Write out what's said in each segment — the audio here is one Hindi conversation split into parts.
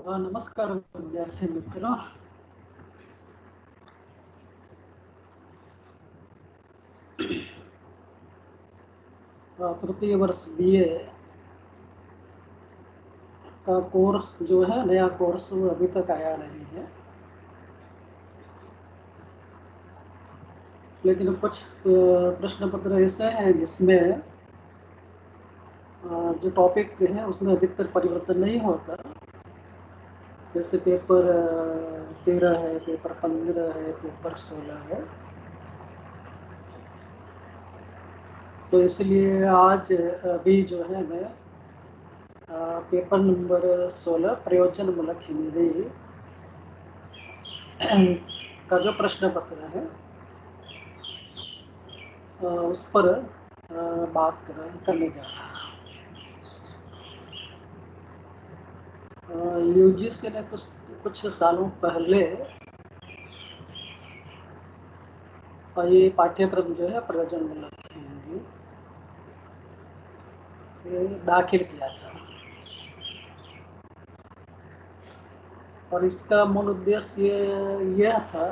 नमस्कार विद्यार्थी मित्रों। तृतीय वर्ष बीए का कोर्स जो है, नया कोर्स वो अभी तक आया नहीं है, लेकिन कुछ प्रश्न पत्र ऐसे हैं जिसमें जो टॉपिक है उसमें अधिकतर परिवर्तन नहीं होता। जैसे पेपर 13 है, पेपर 15 है, पेपर 16 है। तो इसलिए आज अभी जो है मैं पेपर नंबर 16 प्रयोजनमूलक हिंदी का जो प्रश्न पत्र है उस पर बात करने जा रहा है। यूजीसी ने कुछ सालों पहले ये पाठ्यक्रम जो है प्रयोजनमूलक हिंदी ये दाखिल किया था, और इसका मूल उद्देश्य यह था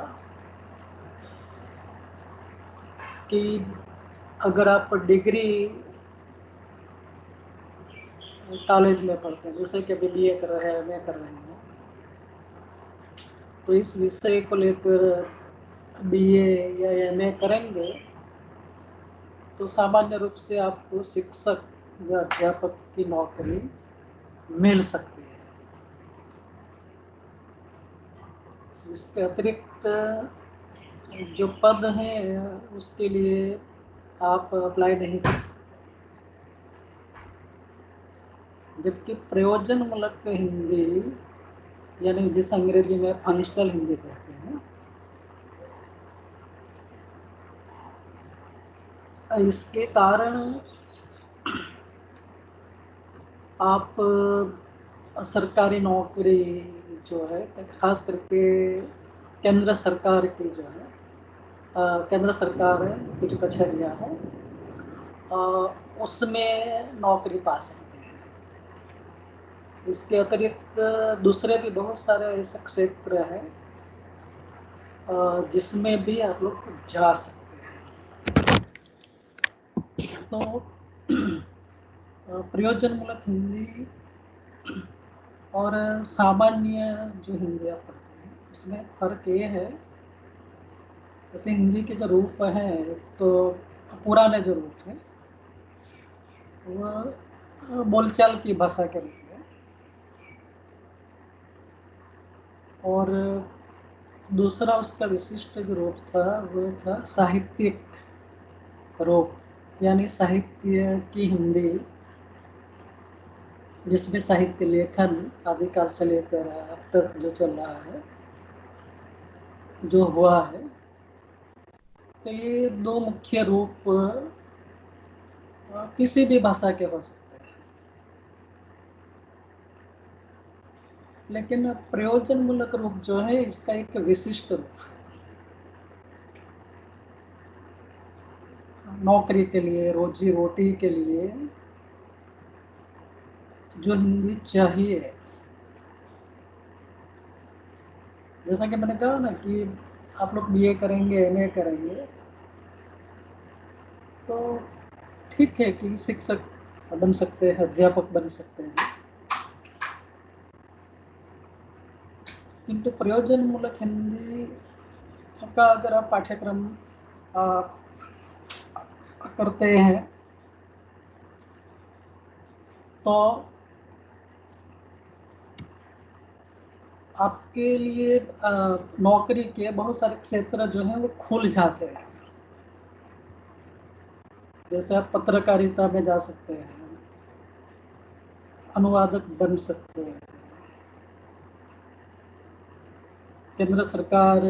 कि अगर आप डिग्री कॉलेज में पढ़ते हैं, जैसे कि अभी बीए कर रहे हैं, एमए कर रहे हैं, तो इस विषय को लेकर बीए या एमए करेंगे तो सामान्य रूप से आपको शिक्षक या अध्यापक की नौकरी मिल सकती है। इसके अतिरिक्त जो पद हैं उसके लिए आप अप्लाई नहीं कर सकते। जबकि प्रयोजनमूलक हिंदी, यानी जिस अंग्रेजी में फंक्शनल हिंदी कहते हैं, इसके कारण आप सरकारी नौकरी जो है, खास करके केंद्र सरकार की जो है, केंद्र सरकार की जो कचहरियाँ हैं उसमें नौकरी पा सकते हैं। इसके अतिरिक्त दूसरे भी बहुत सारे ऐसे क्षेत्र हैं जिसमें भी आप लोग जा सकते हैं। तो प्रयोजनमूलक हिंदी और सामान्य जो हिंदी आप पढ़ते हैं उसमें फ़र्क ये है, जैसे हिंदी के जो रूप हैं, तो पुराने जो रूप हैं वह बोलचाल की भाषा के रूप में, और दूसरा उसका विशिष्ट जो रूप था वो था साहित्यिक रूप, यानी साहित्य की हिंदी, जिसमें साहित्य लेखन आदिकाल से लेकर अब तक जो चल रहा है, जो हुआ है। तो ये दो मुख्य रूप किसी भी भाषा के हो सकते हैं, लेकिन प्रयोजनमूलक रूप जो है इसका एक विशिष्ट रूप है। नौकरी के लिए, रोजी रोटी के लिए जो हिंदी चाहिए, जैसा कि मैंने कहा ना कि आप लोग बीए करेंगे, एमए करेंगे, तो ठीक है कि शिक्षक बन सकते हैं, अध्यापक बन सकते हैं, किंतु प्रयोजनमूलक हिंदी का अगर आप पाठ्यक्रम करते हैं तो आपके लिए नौकरी के बहुत सारे क्षेत्र जो हैं वो खुल जाते हैं। जैसे आप पत्रकारिता में जा सकते हैं, अनुवादक बन सकते हैं, केंद्र सरकार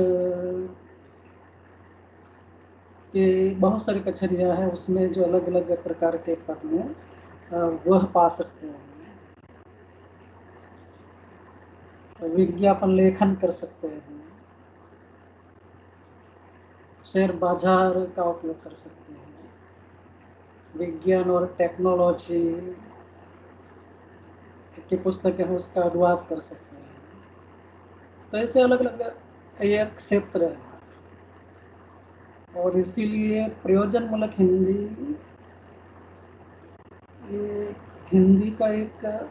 के बहुत सारी कचहरियाँ हैं, उसमें जो अलग अलग प्रकार के पद हैं वह पा सकते हैं। विज्ञापन लेखन कर सकते हैं, शेयर बाजार का उपयोग कर सकते हैं, विज्ञान और टेक्नोलॉजी की पुस्तकें हैं उसका अनुवाद कर सकते हैं, तो ऐसे अलग अलग ये क्षेत्र है, और इसीलिए प्रयोजनमूलक हिंदी ये हिंदी का एक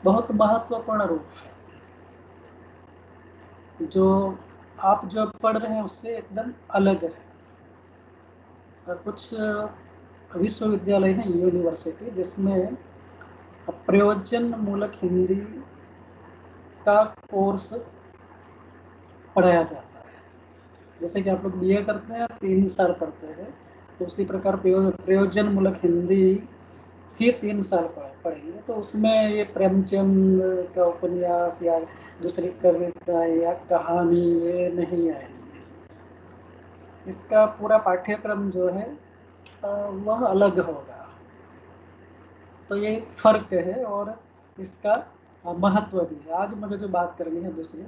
बहुत महत्वपूर्ण रूप है, जो आप जो पढ़ रहे हैं उससे एकदम अलग है। और कुछ विश्वविद्यालय हैं, यूनिवर्सिटी, जिसमें प्रयोजनमूलक हिंदी का कोर्स पढ़ाया जाता है। जैसे कि आप लोग बीए करते हैं 3 साल पढ़ते हैं, तो उसी प्रकार प्रयोजनमूलक हिंदी फिर 3 साल पढ़ेंगे, तो उसमें ये प्रेमचंद का उपन्यास या दूसरी कविता या कहानी ये नहीं आएगी। इसका पूरा पाठ्यक्रम जो है वह अलग होगा। तो ये फर्क है, और इसका महत्व भी है। आज मुझे जो बात करनी है दूसरी,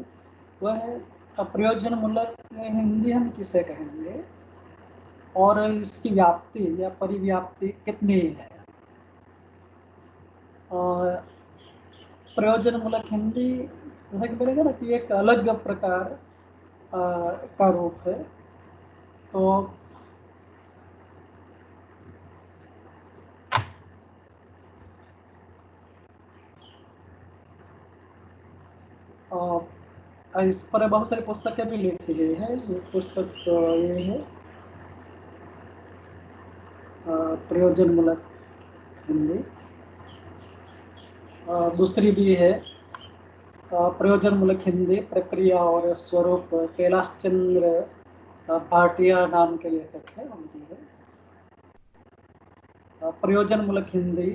वह है प्रयोजनमूलक हिंदी हम किसे कहेंगे, और इसकी व्याप्ति या परिव्याप्ति कितनी है। और प्रयोजनमूलक हिंदी जैसा कि बोलेगा ना कि एक अलग प्रकार का रूप है। तो इस पर बहुत सारी पुस्तकें भी लिखी गई हैं। ये पुस्तक तो ये है प्रयोजनमूलक हिंदी। दूसरी भी है प्रयोजनमूलक हिंदी प्रक्रिया और स्वरूप, कैलाश चंद्र भाटिया नाम के लेखक है, उनकी है। प्रयोजनमूलक हिंदी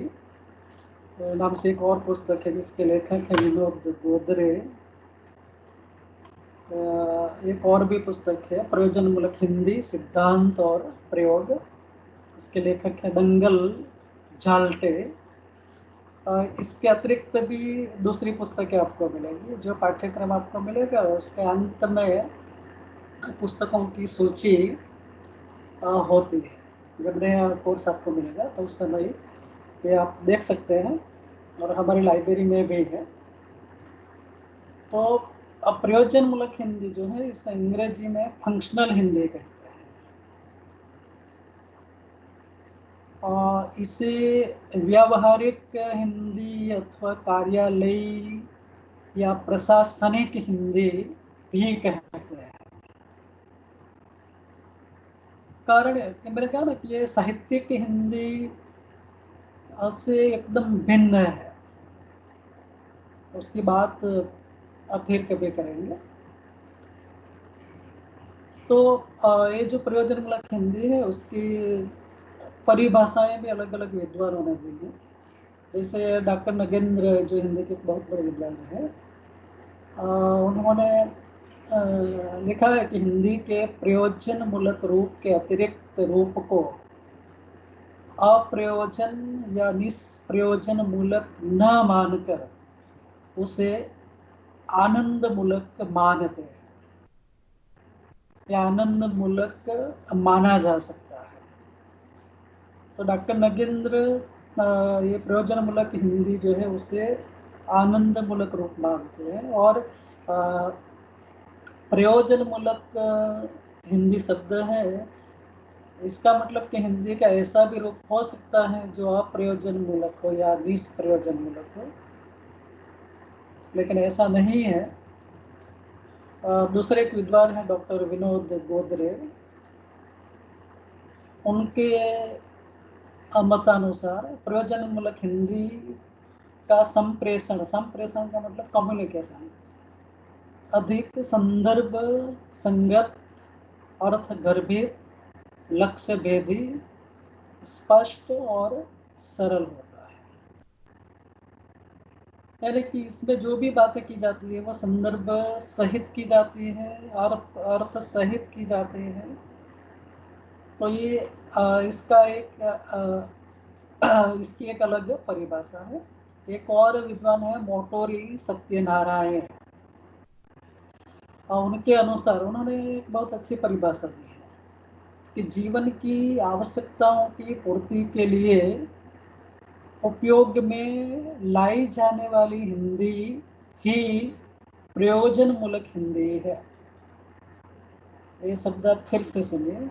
नाम से एक और पुस्तक है जिसके लेखक है विनोद गोदरे। एक और भी पुस्तक है प्रयोजनमूलक हिंदी सिद्धांत और प्रयोग, इसके लेखक है दंगल झाल्टे। इसके अतिरिक्त भी दूसरी पुस्तकें आपको मिलेंगी। जो पाठ्यक्रम आपको मिलेगा उसके अंत में पुस्तकों की सूची होती है। जब नया कोर्स आपको मिलेगा तो उस समय ये आप देख सकते हैं, और हमारी लाइब्रेरी में भी है। तो अब प्रयोजनमूलक हिंदी जो है इसे अंग्रेजी में फंक्शनल हिंदी कहते हैं। इसे व्यावहारिक हिंदी अथवा कार्यालयी या प्रशासनिक हिंदी भी कहते हैं। कारण मेरे क्या ना कि ये साहित्यिक हिंदी से एकदम भिन्न है। उसकी बात अब फिर कभी करेंगे। तो ये जो प्रयोजनमूलक हिंदी है उसकी परिभाषाएं भी अलग अलग विद्वानों ने दी हैं। जैसे डॉक्टर नगेंद्र जो हिंदी के बहुत बड़े विद्वान हैं, उन्होंने लिखा है कि हिंदी के प्रयोजनमूलक रूप के अतिरिक्त रूप को अप्रयोजन या निष्प्रयोजन मूलक न मानकर उसे आनंद मूलक मानते हैं, या आनंद मूलक माना जा सकता है। तो डॉक्टर नगेंद्र ये प्रयोजनमूलक हिंदी जो है उसे आनंद मूलक रूप मानते हैं, और प्रयोजनमूलक हिंदी शब्द है, इसका मतलब कि हिंदी का ऐसा भी रूप हो सकता है जो अप्रयोजन मूलक हो या निष्प्रयोजन मूलक हो, लेकिन ऐसा नहीं है। दूसरे एक विद्वान हैं डॉक्टर विनोद गोदरे, उनके मतानुसार प्रयोजनमूलक हिंदी का संप्रेषण का मतलब कम्युनिकेशन अधिक संदर्भ संगत, अर्थ गर्भित, लक्ष्य भेदी, स्पष्ट और सरल होता है। यानी कि इसमें जो भी बातें की जाती है वो संदर्भ सहित की जाती है, अर्थ सहित की जाती है। तो ये इसका एक इसकी एक अलग परिभाषा है। एक और विद्वान है मोटोरी सत्यनारायण, उनके अनुसार उन्होंने एक बहुत अच्छी परिभाषा दी है कि जीवन की आवश्यकताओं की पूर्ति के लिए उपयोग में लाई जाने वाली हिंदी ही प्रयोजन मूलक हिंदी है। ये शब्द आप फिर से सुनिए,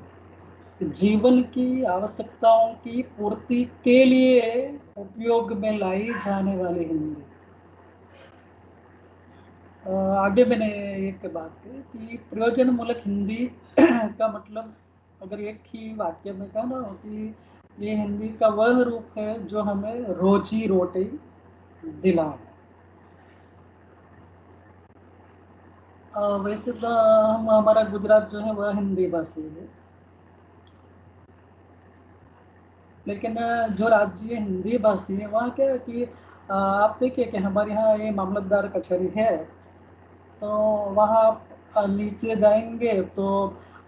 जीवन की आवश्यकताओं की पूर्ति के लिए उपयोग में लाई जाने वाली हिंदी। आगे मैंने एक बात की कि प्रयोजन मूलक हिंदी का मतलब अगर एक ही वाक्य में कहा ना कि ये हिंदी का वह रूप है जो हमें रोजी रोटी दिलाए। वैसे तो हम हमारा गुजरात जो है वह हिंदी भाषी है, लेकिन जो राज्य हिंदी भाषी है वहाँ क्या है कि आप देखिए कि हमारे यहाँ ये मामलतदार कचहरी है, तो वहाँ आप नीचे जाएंगे तो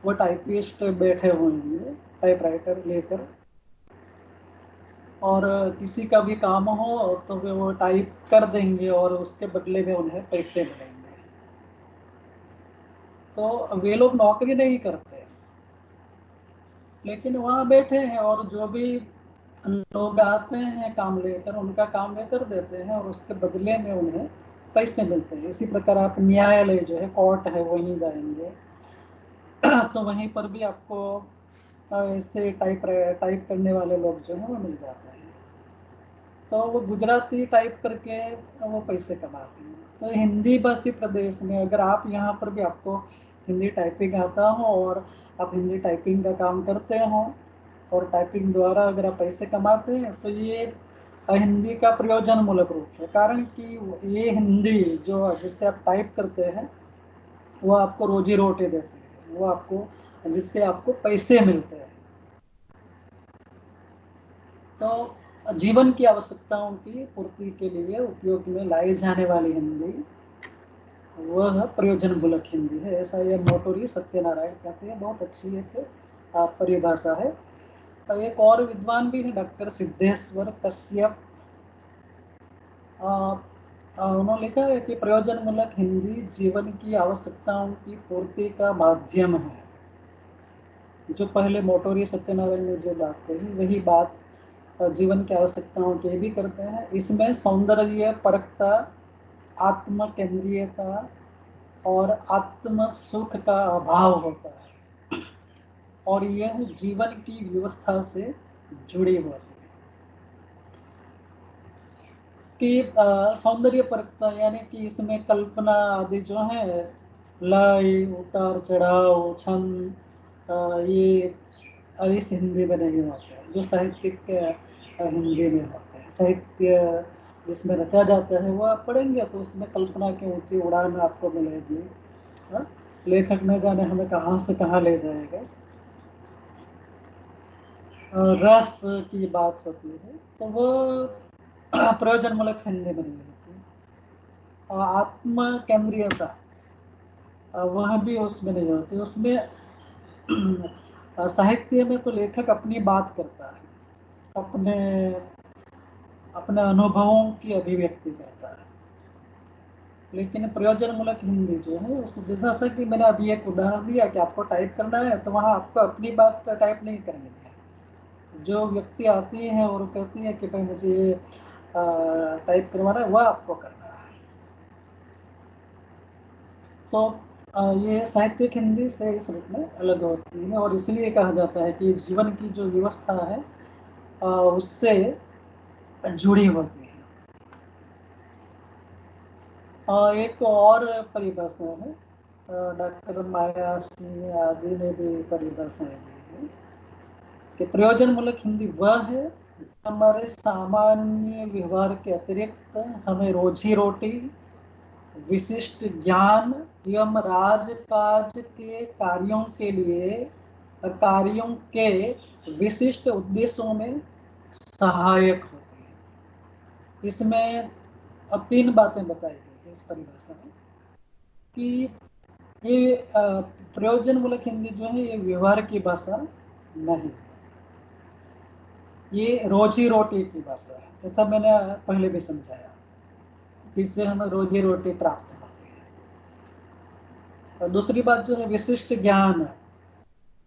वो टाइपिस्ट बैठे हुए होंगे टाइपराइटर लेकर, और किसी का भी काम हो तो वो टाइप कर देंगे और उसके बदले में उन्हें पैसे मिलेंगे। तो वे लोग नौकरी नहीं करते, लेकिन वहाँ बैठे हैं और जो भी लोग आते हैं काम लेकर उनका काम वे कर देते हैं और उसके बदले में उन्हें पैसे मिलते हैं। इसी प्रकार आप न्यायालय जो है कोर्ट है वहीं जाएंगे तो वहीं पर भी आपको ऐसे टाइप करने वाले लोग जो हैं वो मिल जाते हैं, तो वो गुजराती टाइप करके वो पैसे कमाते हैं। तो हिंदी भाषी प्रदेश में अगर आप यहाँ पर भी आपको हिंदी टाइपिंग आता हो और आप हिंदी टाइपिंग का काम करते हो और टाइपिंग द्वारा अगर आप पैसे कमाते हैं तो ये हिंदी का प्रयोजन मूलक रूप है, कारण कि ये हिंदी जो जिससे आप टाइप करते हैं वो आपको रोजी रोटी देती है, वो आपको जिससे आपको पैसे मिलते हैं। तो जीवन की आवश्यकताओं की पूर्ति के लिए उपयोग में लाई जाने वाली हिंदी वह प्रयोजन मूलक हिंदी है, ऐसा ये मोटोरी सत्यनारायण कहते हैं। बहुत अच्छी एक परिभाषा है। एक और विद्वान भी है डॉक्टर सिद्धेश्वर कश्यप, उन्होंने लिखा है कि प्रयोजन मूलक हिंदी जीवन की आवश्यकताओं की पूर्ति का माध्यम है। जो पहले मोटोरी सत्यनारायण ने जो बात कही वही बात जीवन की आवश्यकताओं के भी करते हैं। इसमें सौंदर्य परकता, आत्म केंद्रीयता और आत्म सुख का अभाव होता है और यह जीवन की व्यवस्था से जुड़ी होती है। कि सौंदर्य परकता यानी कि इसमें कल्पना आदि जो है, लय उतार चढ़ाव छंद, ये इस हिंदी में नहीं होते हैं जो साहित्यिक हिंदी में होते हैं। साहित्य जिसमें रचा जाता है वो आप पढ़ेंगे तो उसमें कल्पना की ऊंची उड़ान आपको मिलेगी। हाँ? लेखक न जाने हमें कहाँ से कहाँ ले जाएगा। रस की बात होती है तो वो प्रयोजन मूलक हिंदी में नहीं होती। आत्म केंद्रीयता वह भी उसमें नहीं होती। उसमें साहित्य में तो लेखक अपनी बात करता है, अपने अपने अनुभवों की अभिव्यक्ति करता है, लेकिन प्रयोजन मूलक हिंदी जो है उस जैसा कि मैंने अभी एक उदाहरण दिया कि आपको टाइप करना है तो वहाँ आपको अपनी बात टाइप नहीं करनी है। जो व्यक्ति आती है और कहती है कि भाई मुझे ये टाइप करवाना है वह आपको करना है। तो ये साहित्यिक हिंदी से इस रूप में अलग होती है और इसलिए कहा जाता है कि जीवन की जो व्यवस्था है उससे जुड़ी होती है। एक और परिभाषा है, डॉक्टर माया सिंह आदि ने भी परिभाषाएं दी है कि प्रयोजन मूलक हिंदी वह है हमारे सामान्य व्यवहार के अतिरिक्त हमें रोजी रोटी, विशिष्ट ज्ञान एवं राजकाज के कार्यों के विशिष्ट उद्देश्यों में सहायक होती है। इसमें अब तीन बातें बताई गई है इस परिभाषा में कि ये प्रयोजन मूलक हिंदी जो है ये व्यवहार की भाषा नहीं, ये रोजी रोटी की भाषा है, जैसा मैंने पहले भी समझाया। इससे हमें रोजी रोटी प्राप्त होती है। और दूसरी बात जो है विशिष्ट ज्ञान है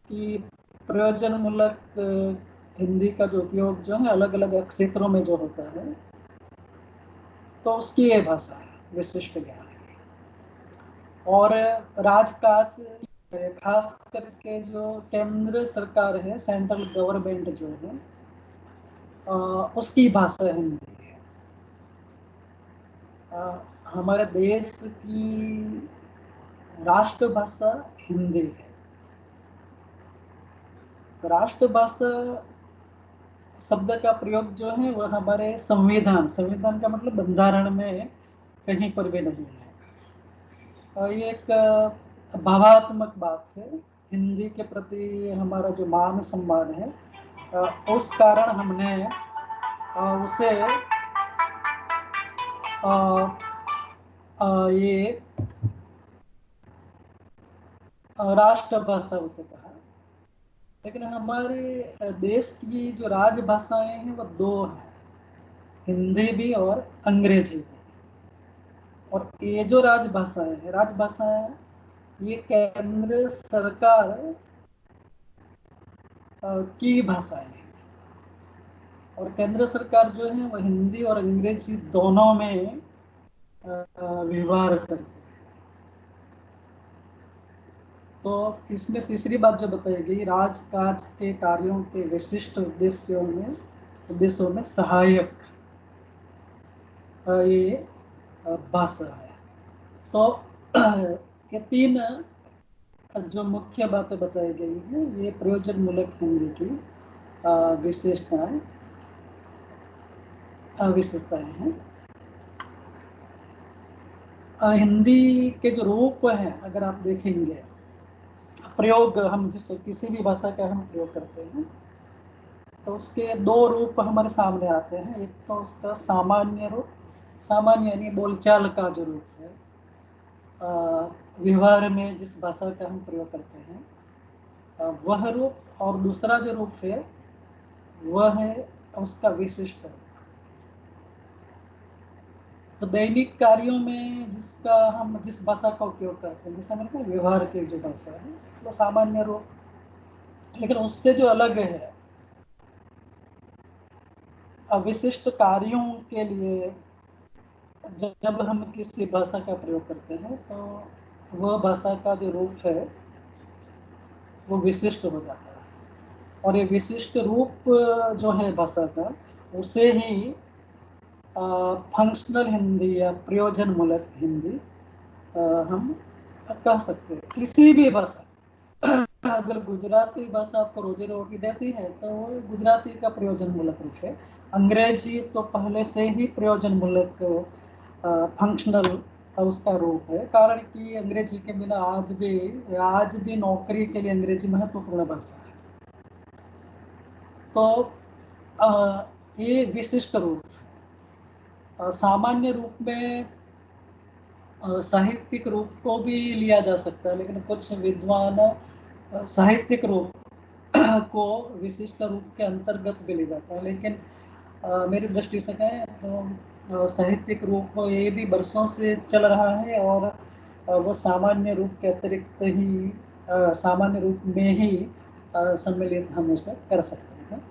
कि प्रयोजन मूलक हिंदी का जो उपयोग जो है अलग अलग क्षेत्रों में जो होता है तो उसकी ये भाषा है विशिष्ट ज्ञान। और राजकाज, खास करके जो केंद्र सरकार है, सेंट्रल गवर्नमेंट जो है, उसकी भाषा हिंदी है। हमारे देश की राष्ट्रभाषा हिंदी है। राष्ट्रभाषा शब्द का प्रयोग जो है वह हमारे संविधान, संविधान का मतलब बंधारण में कहीं पर भी नहीं है। ये एक भावात्मक बात है। हिंदी के प्रति हमारा जो मान सम्मान है, उस कारण हमने उसे ये राष्ट्रभाषा उसे कहा। लेकिन हमारे देश की जो राजभाषाएं हैं वो दो हैं, हिंदी भी और अंग्रेजी भी। और ये जो राजभाषाएं हैं, ये केंद्र सरकार की भाषाएं हैं। और केंद्र सरकार जो है वो हिंदी और अंग्रेजी दोनों में व्यवहार करती है। तो इसमें तीसरी बात जो बताई गई, राजकाज के कार्यों के विशिष्ट उद्देश्यों में सहायक ये भाषा है। तो ये तीन जो मुख्य बातें बताई गई हैं, ये प्रयोजन मूलक हिंदी की विशेषताएं हैं। हिंदी के जो रूप हैं, अगर आप देखेंगे, प्रयोग हम जिस किसी भी भाषा का हम प्रयोग करते हैं तो उसके दो रूप हमारे सामने आते हैं। एक तो उसका सामान्य रूप, सामान्य यानी बोलचाल का जो रूप है, व्यवहार में जिस भाषा का हम प्रयोग करते हैं, वह रूप। और दूसरा जो रूप है वह है उसका विशिष्ट रूप। तो दैनिक कार्यों में हम जिस भाषा का उपयोग करते हैं, जैसे मैंने कहा व्यवहार की जो भाषा है वो सामान्य रूप। लेकिन उससे जो अलग है, विशिष्ट कार्यों के लिए जब हम किसी भाषा का प्रयोग करते हैं तो वह भाषा का जो रूप है वो विशिष्ट हो जाता है। और ये विशिष्ट रूप जो है भाषा का, उसे ही फंक्शनल हिंदी या प्रयोजन मूलक हिंदी हम कह सकते हैं। किसी भी भाषा, अगर गुजराती भाषा आपको रोजी रोटी देती है तो वो गुजराती का प्रयोजन मूलक रूप है। अंग्रेजी तो पहले से ही प्रयोजन मूलक फंक्शनल उसका रूप है, कारण कि अंग्रेजी के बिना आज भी नौकरी के लिए अंग्रेजी महत्वपूर्ण भाषा है। तो ये विशिष्ट रूप, सामान्य रूप में साहित्यिक रूप को भी लिया जा सकता है, लेकिन कुछ विद्वान साहित्यिक रूप को विशिष्ट रूप के अंतर्गत भी ले जाता है। लेकिन मेरी दृष्टि से कहें तो साहित्यिक रूप ये भी वर्षों से चल रहा है, और वो सामान्य रूप के अतिरिक्त ही सामान्य रूप में ही सम्मिलित हम उसे कर सकते हैं।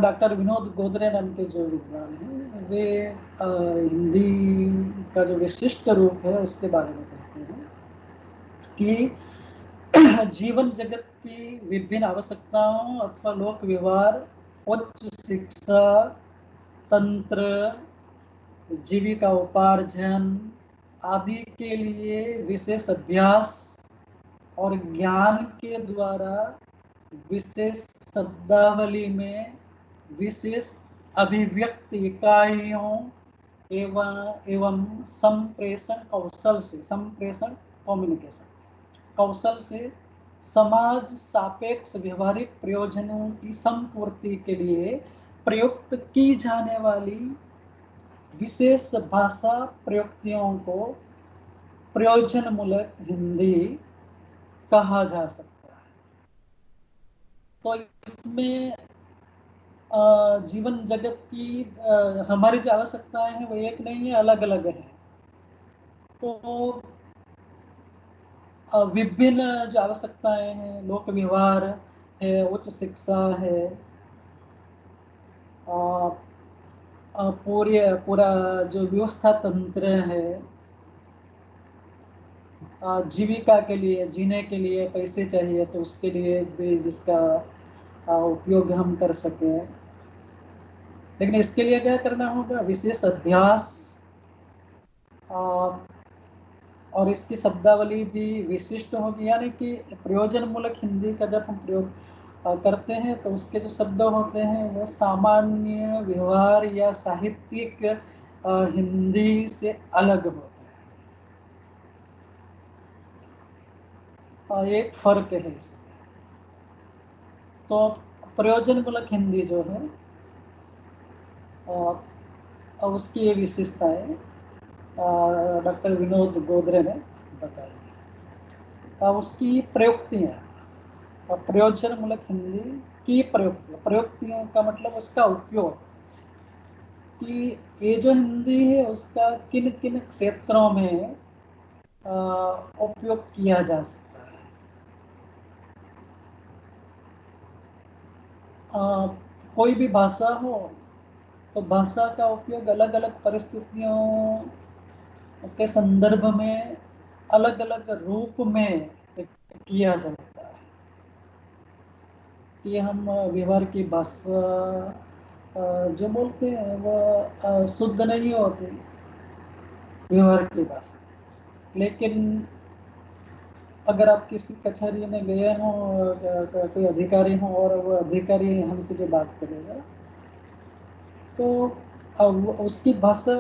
डॉक्टर विनोद गोदरे नाम के जो विद्वान हैं, वे हिंदी का जो विशिष्ट रूप है उसके बारे में कहते हैं कि जीवन जगत की विभिन्न आवश्यकताओं अथवा लोक व्यवहार, उच्च शिक्षा, तंत्र, जीविका उपार्जन आदि के लिए विशेष अभ्यास और ज्ञान के द्वारा विशेष शब्दावली में विशेष अभिव्यक्ति इकाइयों एवं संप्रेषण कौशल से, संप्रेषण कम्युनिकेशन कौशल से समाज सापेक्ष व्यवहारिक प्रयोजनों की संपूर्ति के लिए प्रयुक्त की जाने वाली विशेष भाषा प्रयुक्तियों को प्रयोजन मूलक हिंदी कहा जा सकता है। तो इसमें जीवन जगत की हमारी जो आवश्यकताएं हैं वो एक नहीं है, अलग अलग है। तो विभिन्न जो आवश्यकताएं हैं, लोक व्यवहार है, उच्च शिक्षा है, पूरा जो व्यवस्था तंत्र है, जीविका के लिए, जीने के लिए पैसे चाहिए, तो उसके लिए भी जिसका उपयोग हम कर सकें। लेकिन इसके लिए क्या करना होगा? विशेष अभ्यास, और इसकी शब्दावली भी विशिष्ट होगी। यानी कि प्रयोजन मूलक हिंदी का जब हम प्रयोग करते हैं तो उसके जो शब्द होते हैं वो सामान्य व्यवहार या साहित्यिक हिंदी से अलग होते हैं। एक फर्क है इसमें। तो प्रयोजन मूलक हिंदी जो है उसकी ये विशेषताएं डॉक्टर विनोद गोदरे ने बताई। उसकी प्रयुक्तियाँ, प्रयोजन मूलक हिंदी की प्रयुक्तियों का मतलब उसका उपयोग, कि ये जो हिंदी है उसका किन किन क्षेत्रों में उपयोग किया जा सकता है। कोई भी भाषा हो तो भाषा का उपयोग अलग अलग परिस्थितियों के संदर्भ में अलग अलग रूप में किया जाता है। कि हम व्यवहार की भाषा जो बोलते हैं वो शुद्ध नहीं होती व्यवहार की भाषा। लेकिन अगर आप किसी कचहरी में गए हों, कोई अधिकारी हो और वो अधिकारी हमसे जो बात करेगा तो उसकी भाषा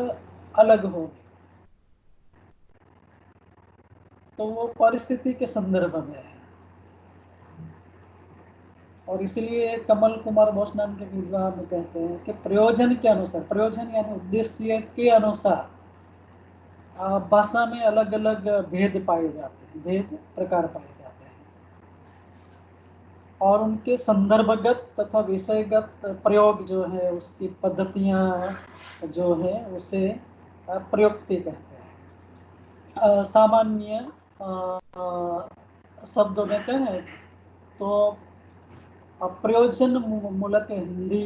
अलग होगी, तो वो परिस्थिति के संदर्भ में है। और इसलिए कमल कुमार बोस नाम के विद्वान कहते हैं कि प्रयोजन के अनुसार, प्रयोजन यानी उद्देश्य के अनुसार भाषा में अलग अलग भेद पाए जाते हैं, भेद प्रकार पाए जाते हैं, और उनके संदर्भगत तथा विषयगत प्रयोग जो है, उसकी पद्धतियां जो है उसे प्रयुक्ति कहते हैं। सामान्य शब्दों में कहें तो प्रयोजन मूलक हिंदी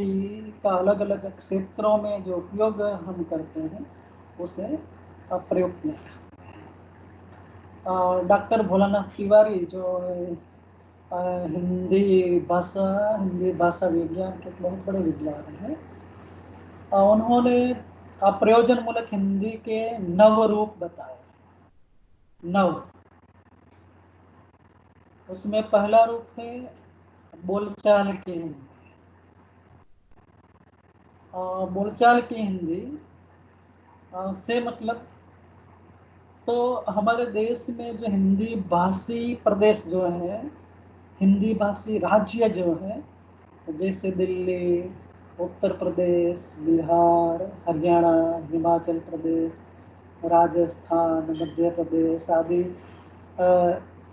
का अलग अलग क्षेत्रों में जो उपयोग हम करते हैं उसे प्रयुक्त नहीं। डॉक्टर भोलानाथ तिवारी जो हिंदी भाषा विज्ञान के बहुत बड़े विद्वान हैं, उन्होंने प्रयोजन मूलक हिंदी के 9 रूप बताए। 9, उसमें पहला रूप है बोलचाल की हिंदी। बोलचाल की हिंदी से मतलब, तो हमारे देश में जो हिंदी भाषी प्रदेश जो है, हिंदी भाषी राज्य जो है, जैसे दिल्ली, उत्तर प्रदेश, बिहार, हरियाणा, हिमाचल प्रदेश, राजस्थान, मध्य प्रदेश आदि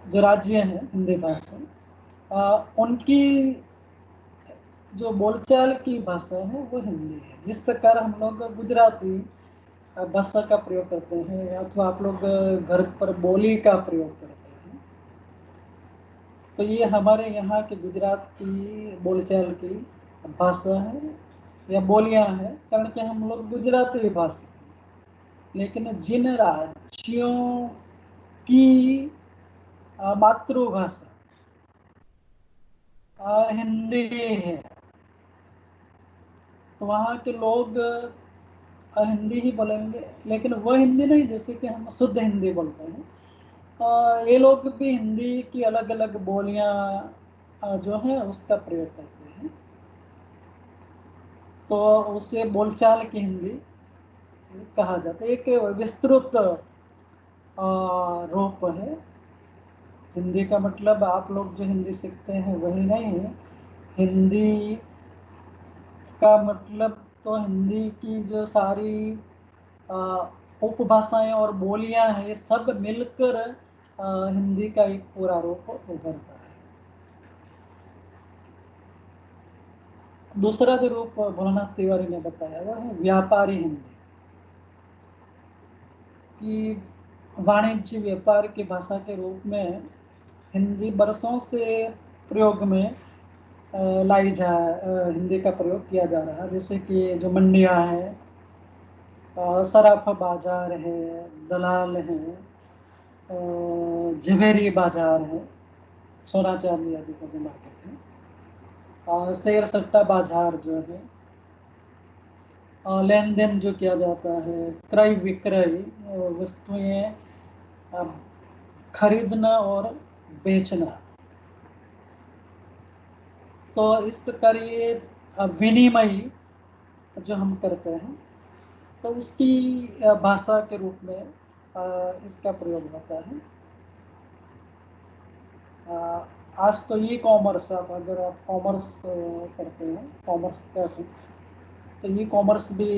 जो राज्य हैं हिंदी भाषी, उनकी जो बोलचाल की भाषा है वो हिंदी है। जिस प्रकार हम लोग गुजराती भाषा का प्रयोग करते हैं, अथवा आप लोग घर पर बोली का प्रयोग करते हैं, तो ये हमारे यहाँ के गुजरात की बोलचाल की भाषा है या बोलियां हैं, कारण कि हम लोग गुजराती भाषी हैं। लेकिन जिन राज्यों की मातृभाषा हिंदी है, तो वहाँ के लोग हिंदी ही बोलेंगे, लेकिन वह हिंदी नहीं जैसे कि हम शुद्ध हिंदी बोलते हैं। ये लोग भी हिंदी की अलग अलग बोलियां जो है उसका प्रयोग करते हैं, तो उसे बोलचाल की हिंदी कहा जाता है। एक विस्तृत रूप है हिंदी का। मतलब आप लोग जो हिंदी सीखते हैं वही नहीं है। हिंदी का मतलब तो हिंदी की जो सारी उपभाषाएं और बोलियां हैं, ये सब मिलकर हिंदी का एक पूरा रूप उभरता है। दूसरा जो रूप भोलानाथ तिवारी ने बताया वह है व्यापारी हिंदी, कि वाणिज्य व्यापार की भाषा के रूप में हिंदी बरसों से प्रयोग में हिंदी का प्रयोग किया जा रहा है। जैसे कि जो मंडियां हैं, सराफा बाजार है, दलाल हैं, जवेरी बाजार है, सोना चांदी आदि का जो मार्केट है, शेयर सट्टा बाजार जो है, लेन देन जो किया जाता है, क्रय विक्रय, वस्तुएं अ, खरीदना और बेचना। तो इस प्रकार ये विनिमय जो हम करते हैं, तो उसकी भाषा के रूप में इसका प्रयोग होता है। आज तो ई कॉमर्स, आप अगर आप कॉमर्स करते हैं, कॉमर्स का तो ई कॉमर्स भी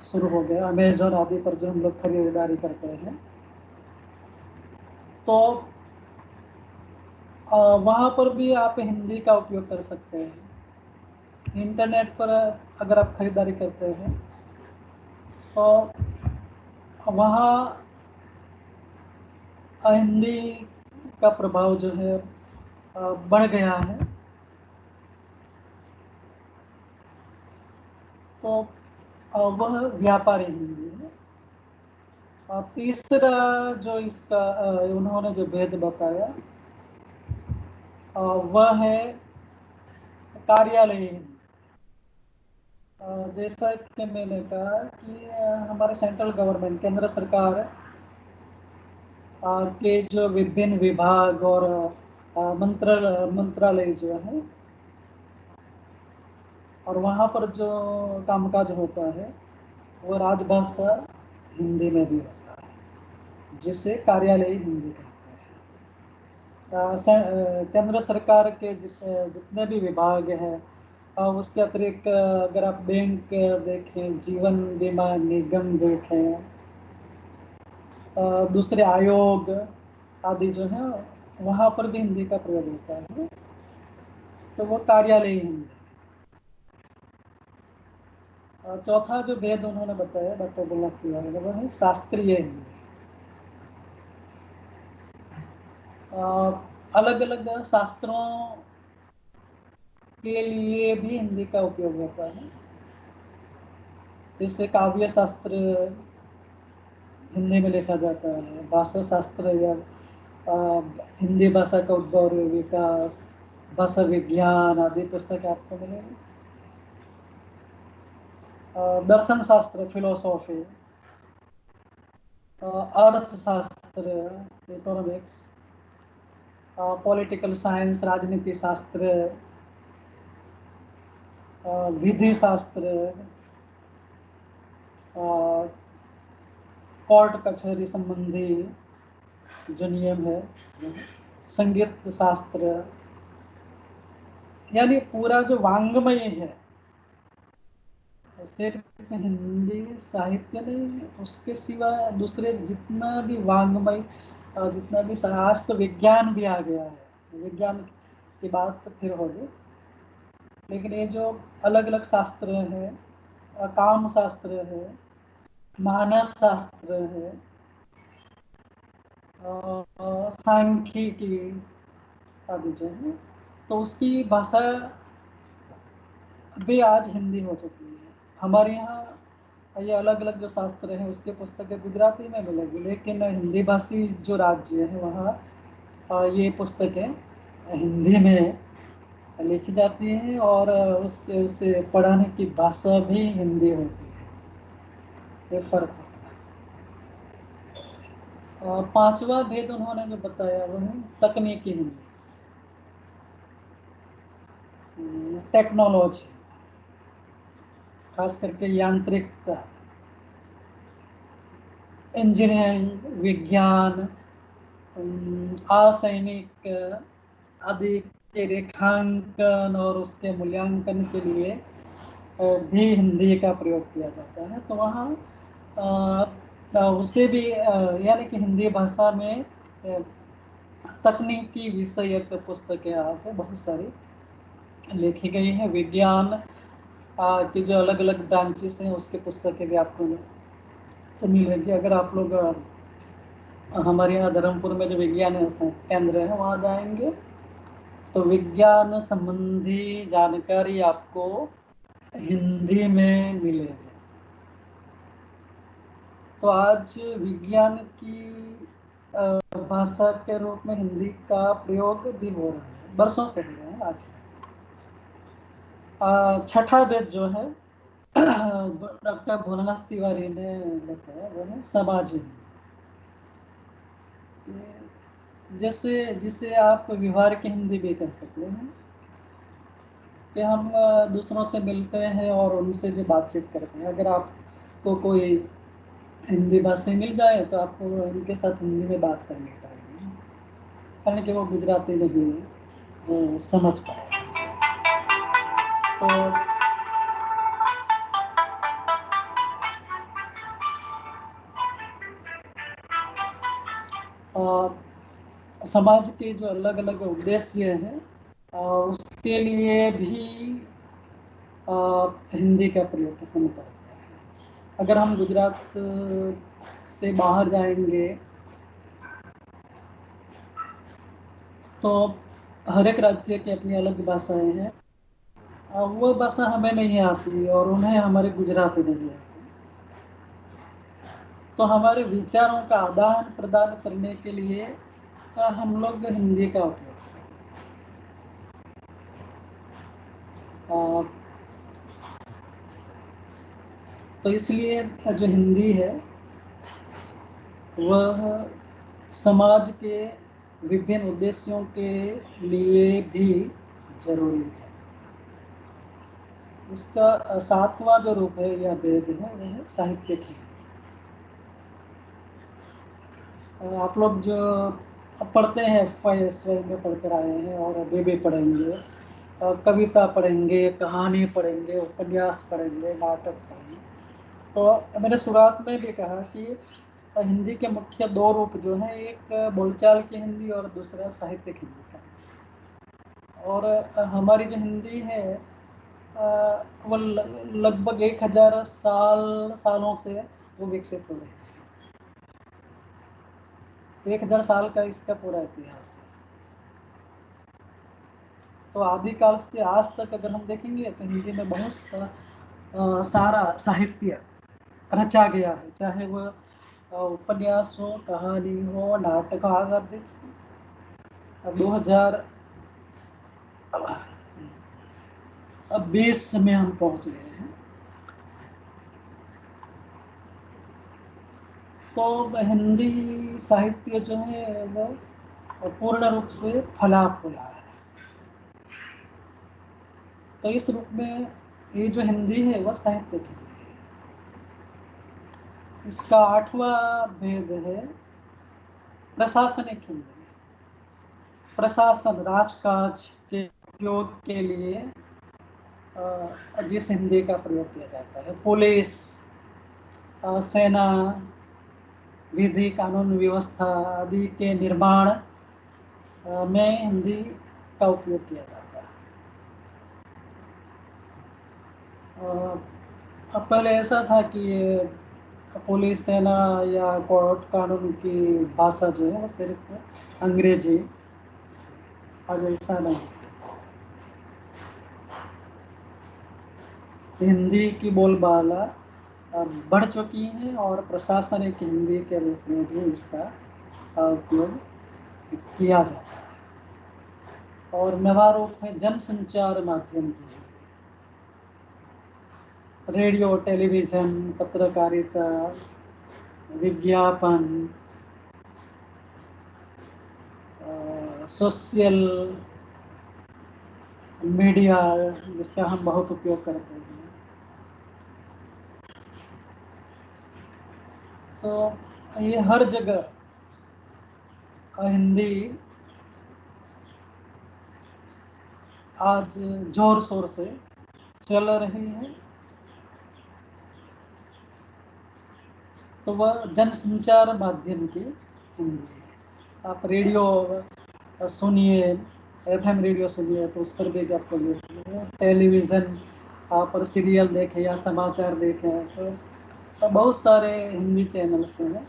शुरू हो गया। अमेजोन आदि पर जो हम लोग खरीदारी करते हैं, तो वहाँ पर भी आप हिंदी का उपयोग कर सकते हैं। इंटरनेट पर अगर आप खरीदारी करते हैं तो वहाँ हिंदी का प्रभाव जो है बढ़ गया है। तो वह व्यापारी हिंदी है। और तीसरा जो इसका उन्होंने जो भेद बताया वह है कार्यालय हिंदी। जैसा कि मैंने कहा कि हमारे सेंट्रल गवर्नमेंट, केंद्र सरकार के जो विभिन्न विभाग और मंत्रालय जो है, और वहाँ पर जो कामकाज होता है वो राजभाषा हिंदी में भी होता है, जिसे कार्यालयी हिंदी कहते हैं। केंद्र सरकार के जितने भी विभाग हैं, उसके अतिरिक्त अगर आप बैंक देखें, जीवन बीमा निगम देखें, दूसरे आयोग आदि जो है, वहाँ पर भी हिंदी का प्रयोग होता है। तो वो कार्यालयी हिंदी। चौथा जो भेद उन्होंने बताया डॉक्टर बुल्लक तिवारी ने, वो है शास्त्रीय हिंदी। अलग अलग शास्त्रों के लिए भी हिंदी का उपयोग होता है। जैसे काव्य शास्त्र हिंदी में लिखा जाता है, भाषा शास्त्र या हिंदी भाषा का उद्भव और विकास, भाषा विज्ञान आदि पुस्तकें आपको मिलेंगी। दर्शन शास्त्र, फिलोसॉफी, अर्थशास्त्र, इकोनॉमिक्स, पॉलिटिकल साइंस, राजनीति शास्त्र, विधि शास्त्र, कोर्ट कचहरी संबंधी जो नियम है, संगीत शास्त्र, यानी पूरा जो वांग्मय है, सिर्फ हिंदी साहित्य नहीं, उसके सिवा दूसरे जितना भी वांग्मय, जितना भी, आज तो विज्ञान भी आ गया है, विज्ञान की बात तो फिर होगी, लेकिन ये जो अलग अलग शास्त्र है, काम शास्त्र है, मानस शास्त्र है, सांख्यिकी आदि जो है, तो उसकी भाषा भी आज हिंदी हो चुकी है। हमारे यहाँ ये अलग अलग जो शास्त्र हैं उसके पुस्तकें गुजराती में मिलेगी, लेकिन हिंदी भाषी जो राज्य है वहाँ ये पुस्तकें हिंदी में लिखी जाती हैं, और उससे उसे पढ़ाने की भाषा भी हिंदी होती है। ये फर्क होता है। और पांचवा भेद उन्होंने जो बताया वो है तकनीकी हिंदी, टेक्नोलॉजी, खास करके यांत्रिकता, इंजीनियरिंग, विज्ञान, असैनिक आदि के रेखांकन और उसके मूल्यांकन के लिए भी हिंदी का प्रयोग किया जाता है। तो वहाँ उसे भी यानी कि हिंदी भाषा में तकनीकी विषयक पुस्तकें आज बहुत सारी लिखी गई हैं। विज्ञान की जो अलग अलग ब्रांचेस हैं उसकी पुस्तकें भी आपको तो मिलेगी। अगर आप लोग हमारे यहाँ धर्मपुर में जो विज्ञान केंद्र है वहाँ जाएंगे तो विज्ञान संबंधी जानकारी आपको हिंदी में मिलेगी। तो आज विज्ञान की भाषा के रूप में हिंदी का प्रयोग भी हो रहा है, वर्षों से हो रहा है। आज छठा वेद जो है डॉक्टर भोलानाथ तिवारी ने बताया, वो है समाज। जैसे जिसे आप व्यवहार की हिंदी भी कर सकते हैं, कि हम दूसरों से मिलते हैं और उनसे जो बातचीत करते हैं, अगर आपको कोई हिंदी भाषी मिल जाए तो आपको उनके साथ हिंदी में बात करनी पड़ेगी, कारण कि वो गुजराती नहीं समझ पाएगा। तो समाज के जो अलग अलग उद्देश्य हैं, उसके लिए भी हिंदी का प्रयोग हम करते हैं। अगर हम गुजरात से बाहर जाएंगे तो हर एक राज्य की अपनी अलग भाषाएं हैं। वो भाषा हमें नहीं आती और उन्हें हमारे गुजराती नहीं आती, तो हमारे विचारों का आदान प्रदान करने के लिए हम लोग हिंदी का उपयोग करें। तो इसलिए जो हिंदी है वह समाज के विभिन्न उद्देश्यों के लिए भी जरूरी है। इसका सातवां जो रूप है या वेद है वह है साहित्यिक हिंदी। आप लोग जो पढ़ते हैं FY में पढ़कर आए हैं और अभी भी पढ़ेंगे, कविता पढ़ेंगे, कहानी पढ़ेंगे, उपन्यास पढ़ेंगे, नाटक पढ़ेंगे। तो मैंने शुरुआत में भी कहा कि हिंदी के मुख्य दो रूप जो हैं, एक बोलचाल की हिंदी और दूसरा साहित्यिक हिंदी का। और हमारी जो हिंदी है वो लगभग 1000 सालों से वो विकसित हो रही है। 1000 साल का इसका पूरा इतिहास है। तो आदिकाल से आज तक अगर हम देखेंगे तो हिंदी में बहुत सारा साहित्य रचा गया है, चाहे वह उपन्यास हो, कहानी हो, नाटक हो। अगर देखिए 2020 में हम पहुंच गए हैं, तो हिंदी साहित्य जो है वो पूर्ण रूप से फला फूला है। तो इस रूप में ये जो हिंदी है वह साहित्य की हिंदी है। इसका 8वां भेद है प्रशासनिक हिंदी। प्रशासन, राजकाज के उपयोग के लिए जिस हिंदी का प्रयोग किया जाता है, पुलिस, सेना, विधि कानून व्यवस्था आदि के निर्माण में हिंदी का उपयोग किया जाता है। अब पहले ऐसा था कि पुलिस, सेना या कोर्ट कानून की भाषा जो है वो सिर्फ अंग्रेजी, आज ऐसा नहीं। हिंदी की बोलबाला बढ़ चुकी है और प्रशासनिक हिंदी के रूप में भी इसका उपयोग किया जाता है। और नवा रूप है जनसंचार माध्यम की हिंदी। रेडियो, टेलीविजन, पत्रकारिता, विज्ञापन, सोशल मीडिया जिसका हम बहुत उपयोग करते हैं। तो ये हर जगह हिंदी आज जोर शोर से चल रही है। तो वह जनसंचार माध्यम की हिंदी है। आप रेडियो सुनिए, FM रेडियो सुनिए तो उस पर भी आपको मिलती है। टेलीविज़न पर सीरियल देखें या समाचार देखें तो बहुत सारे हिंदी चैनल्स हैं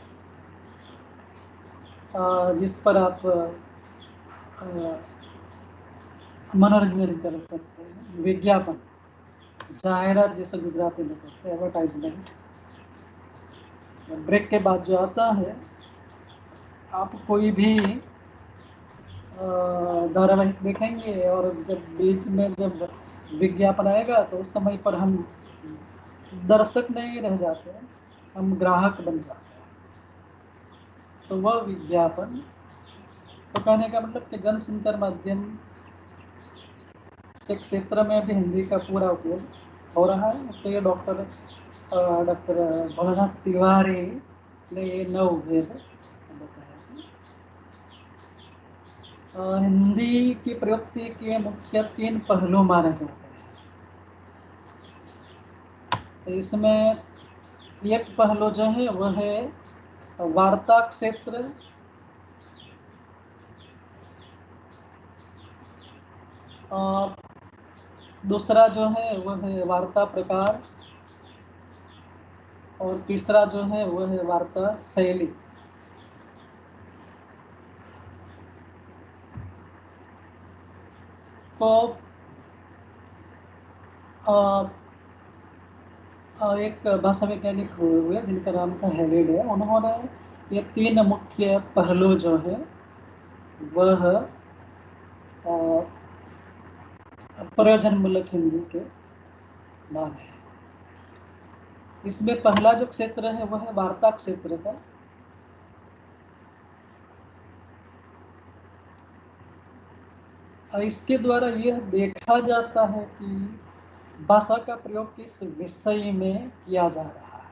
जिस पर आप मनोरंजन कर सकते हैं। विज्ञापन, जाहिरात जिसे गुजराती में कहते हैं, एडवर्टाइजमेंट, ब्रेक के बाद जो आता है, आप कोई भी धारावाहिक देखेंगे और जब बीच में जब विज्ञापन आएगा तो उस समय पर हम दर्शक नहीं रह जाते हैं, हम ग्राहक बन जाते हैं। तो वह विज्ञापन, तो कहने का मतलब कि जन संचार माध्यम के क्षेत्र में भी हिंदी का पूरा उपयोग हो रहा है। तो ये डॉक्टर भोलानाथ तिवारी ने ये नवभेद बताया कि हिंदी की प्रयुक्ति के मुख्य 3 पहलू माने जाते हैं। तो इसमें एक पहलू जो है वह है वार्ता क्षेत्र, दूसरा जो है वह है वार्ता प्रकार, और तीसरा जो है वह है वार्ता शैली। तो एक भाषा वैज्ञानिक हुए जिनका नाम था हेलिड है, उन्होंने ये 3 मुख्य पहलू जो है वह प्रयोजनमूलक हिंदी के माने हैं। इसमें पहला जो क्षेत्र है वह है वार्ता क्षेत्र का। इसके द्वारा यह देखा जाता है कि भाषा का प्रयोग किस विषय में किया जा रहा है।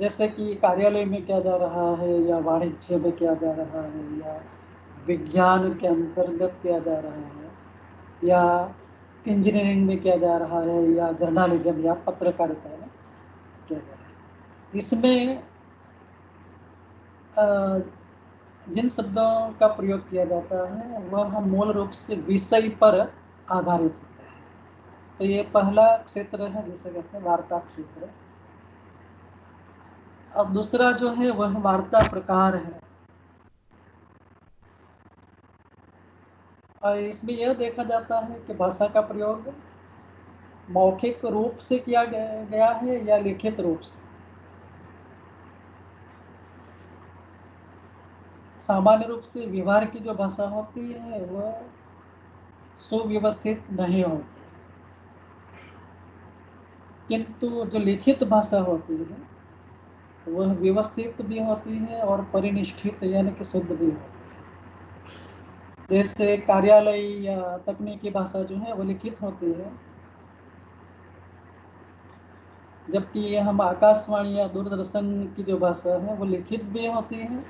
जैसे कि कार्यालय में किया जा रहा है, या वाणिज्य में किया जा रहा है, या विज्ञान के अंतर्गत किया जा रहा है, या इंजीनियरिंग में किया जा रहा है, या जर्नलिज्म या पत्रकारिता में किया जा रहा है। इसमें जिन शब्दों का प्रयोग किया जाता है वह मूल रूप से विषय पर आधारित होते हैं। तो ये पहला क्षेत्र है जिसे कहते हैं वार्ता क्षेत्र। अब दूसरा जो है वह वार्ता प्रकार है। और इसमें यह देखा जाता है कि भाषा का प्रयोग मौखिक रूप से किया गया है या लिखित रूप से। सामान्य रूप से व्यवहार की जो भाषा होती है वह सुव्यवस्थित नहीं होती, किंतु जो लिखित भाषा होती है वह व्यवस्थित भी होती है और परिनिष्ठित यानी कि शुद्ध भी होती है। जैसे कार्यालय या तकनीकी भाषा जो है वो लिखित होती है, जबकि हम आकाशवाणी या दूरदर्शन की जो भाषा है वो लिखित भी होती है,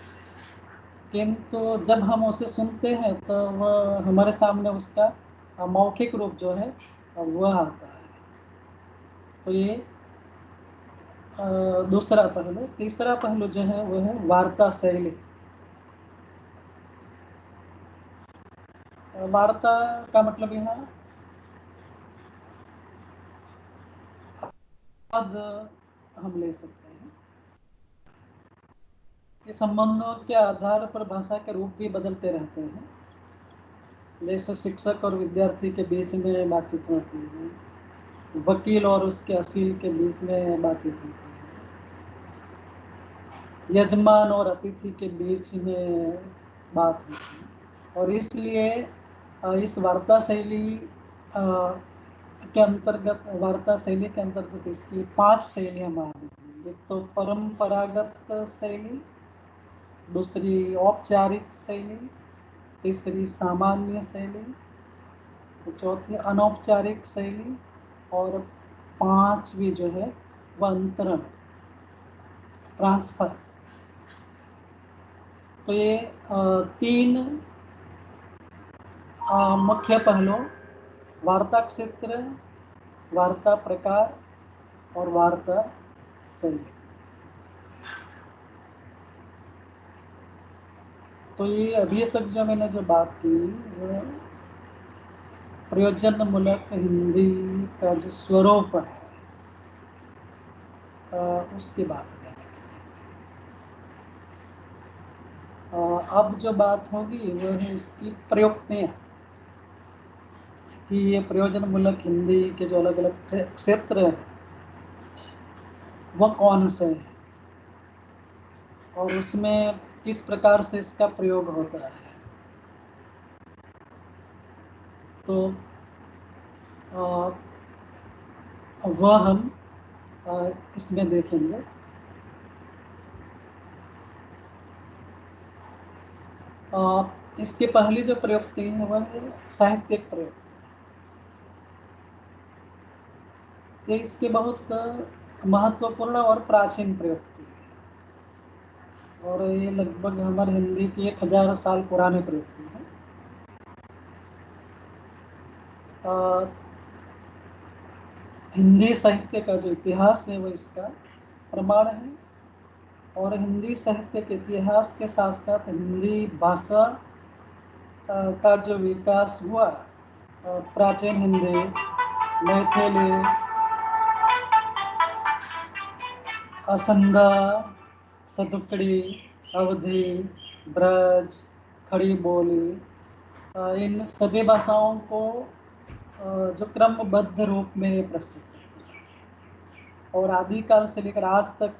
किंतु जब हम उसे सुनते हैं तो वह हमारे सामने उसका मौखिक रूप जो है वह आता है। तो ये दूसरा पहलू। तीसरा पहलू जो है वह है वार्ता शैली। वार्ता का मतलब यहाँ पद हम ले सकते हैं। ये संबंधों के आधार पर भाषा के रूप भी बदलते रहते हैं। जैसे शिक्षक और विद्यार्थी के बीच में बातचीत होती है, वकील और उसके असील के बीच में बातचीत होती है, यजमान और अतिथि के बीच में बात होती है। और इसलिए इस वार्ता शैली के अंतर्गत, वार्ता शैली के अंतर्गत इसकी 5 शैलियाँ मानी गई। एक तो परंपरागत शैली, दूसरी औपचारिक शैली, तीसरी सामान्य शैली, चौथी अनौपचारिक शैली, और 5वीं जो है वह अंतरण, ट्रांसफर। तो ये 3 मुख्य पहलू, वार्ता क्षेत्र, वार्ता प्रकार और वार्ता शैली। तो ये अभी तक जो मैंने जो बात की वो प्रयोजनमूलक हिंदी का जो स्वरूप है उसकी बात करें। अब जो बात होगी वो है इसकी प्रयुक्तियाँ, कि ये प्रयोजनमूलक हिंदी के जो अलग अलग क्षेत्र हैं वह कौन से हैं और उसमें किस प्रकार से इसका प्रयोग होता है। तो वह हम इसमें देखेंगे। इसकी पहली जो प्रयुक्ति है वह है साहित्यिक प्रयुक्ति। ये इसकी बहुत महत्वपूर्ण और प्राचीन प्रयुक्ति है और ये लगभग हमारे हिंदी की 1000 साल पुरानी प्रयुक्ति है। हिंदी साहित्य का जो इतिहास है वो इसका प्रमाण है और हिंदी साहित्य के इतिहास के साथ साथ हिंदी भाषा का जो विकास हुआ, प्राचीन हिंदी, मैथिली, असंधा, सतुकड़ी, अवधी, ब्रज, खड़ी बोली, इन सभी भाषाओं को जो क्रमबद्ध रूप में प्रस्तुत करती है और आदिकाल से लेकर आज तक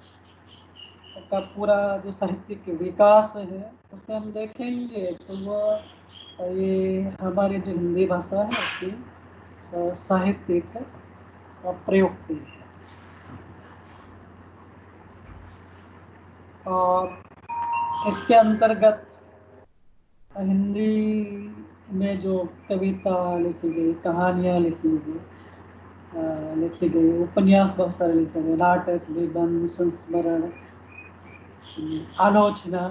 का पूरा जो साहित्यिक विकास है उसे हम देखेंगे तो वह ये हमारी जो हिंदी भाषा है उसकी साहित्यिक प्रयुक्ति है। और इसके अंतर्गत हिंदी में जो कविता लिखी गई, कहानियाँ लिखी गई, उपन्यास बहुत सारे लिखे गए, नाटक, निबंध, संस्मरण, आलोचना,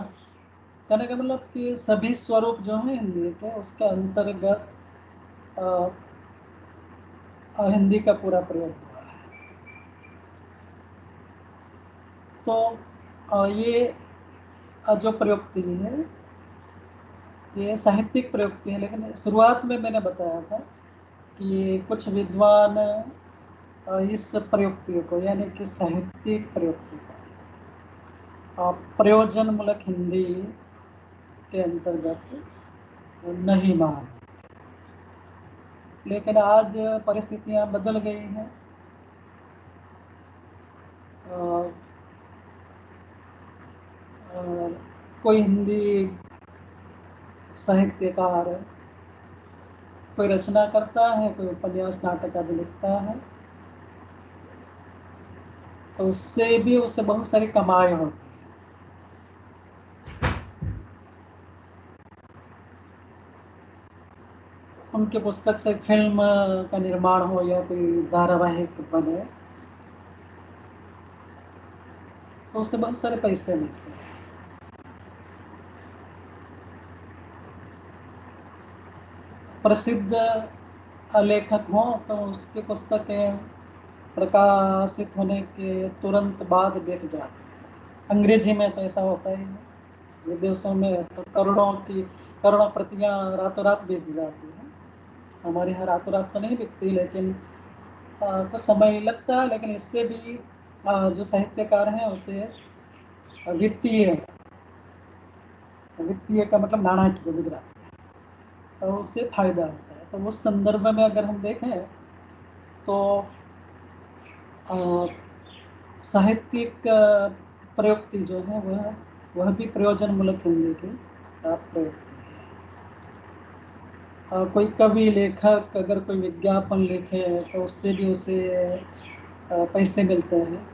कहने का मतलब कि सभी स्वरूप जो है हिंदी के उसके अंतर्गत हिंदी का पूरा प्रयोग हुआ है। तो ये जो प्रयुक्ति है ये साहित्यिक प्रयुक्ति है, लेकिन शुरुआत में मैंने बताया था कि कुछ विद्वान इस प्रयुक्ति को यानी कि साहित्यिक प्रयुक्ति को प्रयोजनमूलक हिंदी के अंतर्गत नहीं मान, लेकिन आज परिस्थितियां बदल गई हैं। कोई हिंदी साहित्यकार कोई रचना करता है, कोई उपन्यास, नाटक आदि लिखता है तो उससे भी उससे बहुत सारी कमाई होती है। उनके पुस्तक से फिल्म का निर्माण हो या कोई धारावाहिक बने तो उससे बहुत सारे पैसे मिलते हैं। प्रसिद्ध लेखक हो तो उसकी पुस्तकें प्रकाशित होने के तुरंत बाद बिक जाती है। अंग्रेजी में तो ऐसा होता ही है, विदेशों में तो करोड़ों प्रतियां रातों रात बिक जाती हैं। हमारे यहाँ रातों रात तो नहीं बिकती, लेकिन कुछ समय लगता है, लेकिन इससे भी जो साहित्यकार हैं उसे वित्तीय वित्तीय का मतलब नाणाकीय गुजराती, तो उससे फायदा होता है। तो उस संदर्भ में अगर हम देखें तो साहित्यिक प्रयुक्ति जो है वह भी प्रयोजनमूलक हिंदी की प्रयुक्ति है। कोई कवि लेखक अगर कोई विज्ञापन लिखे तो उससे भी उसे पैसे मिलते हैं।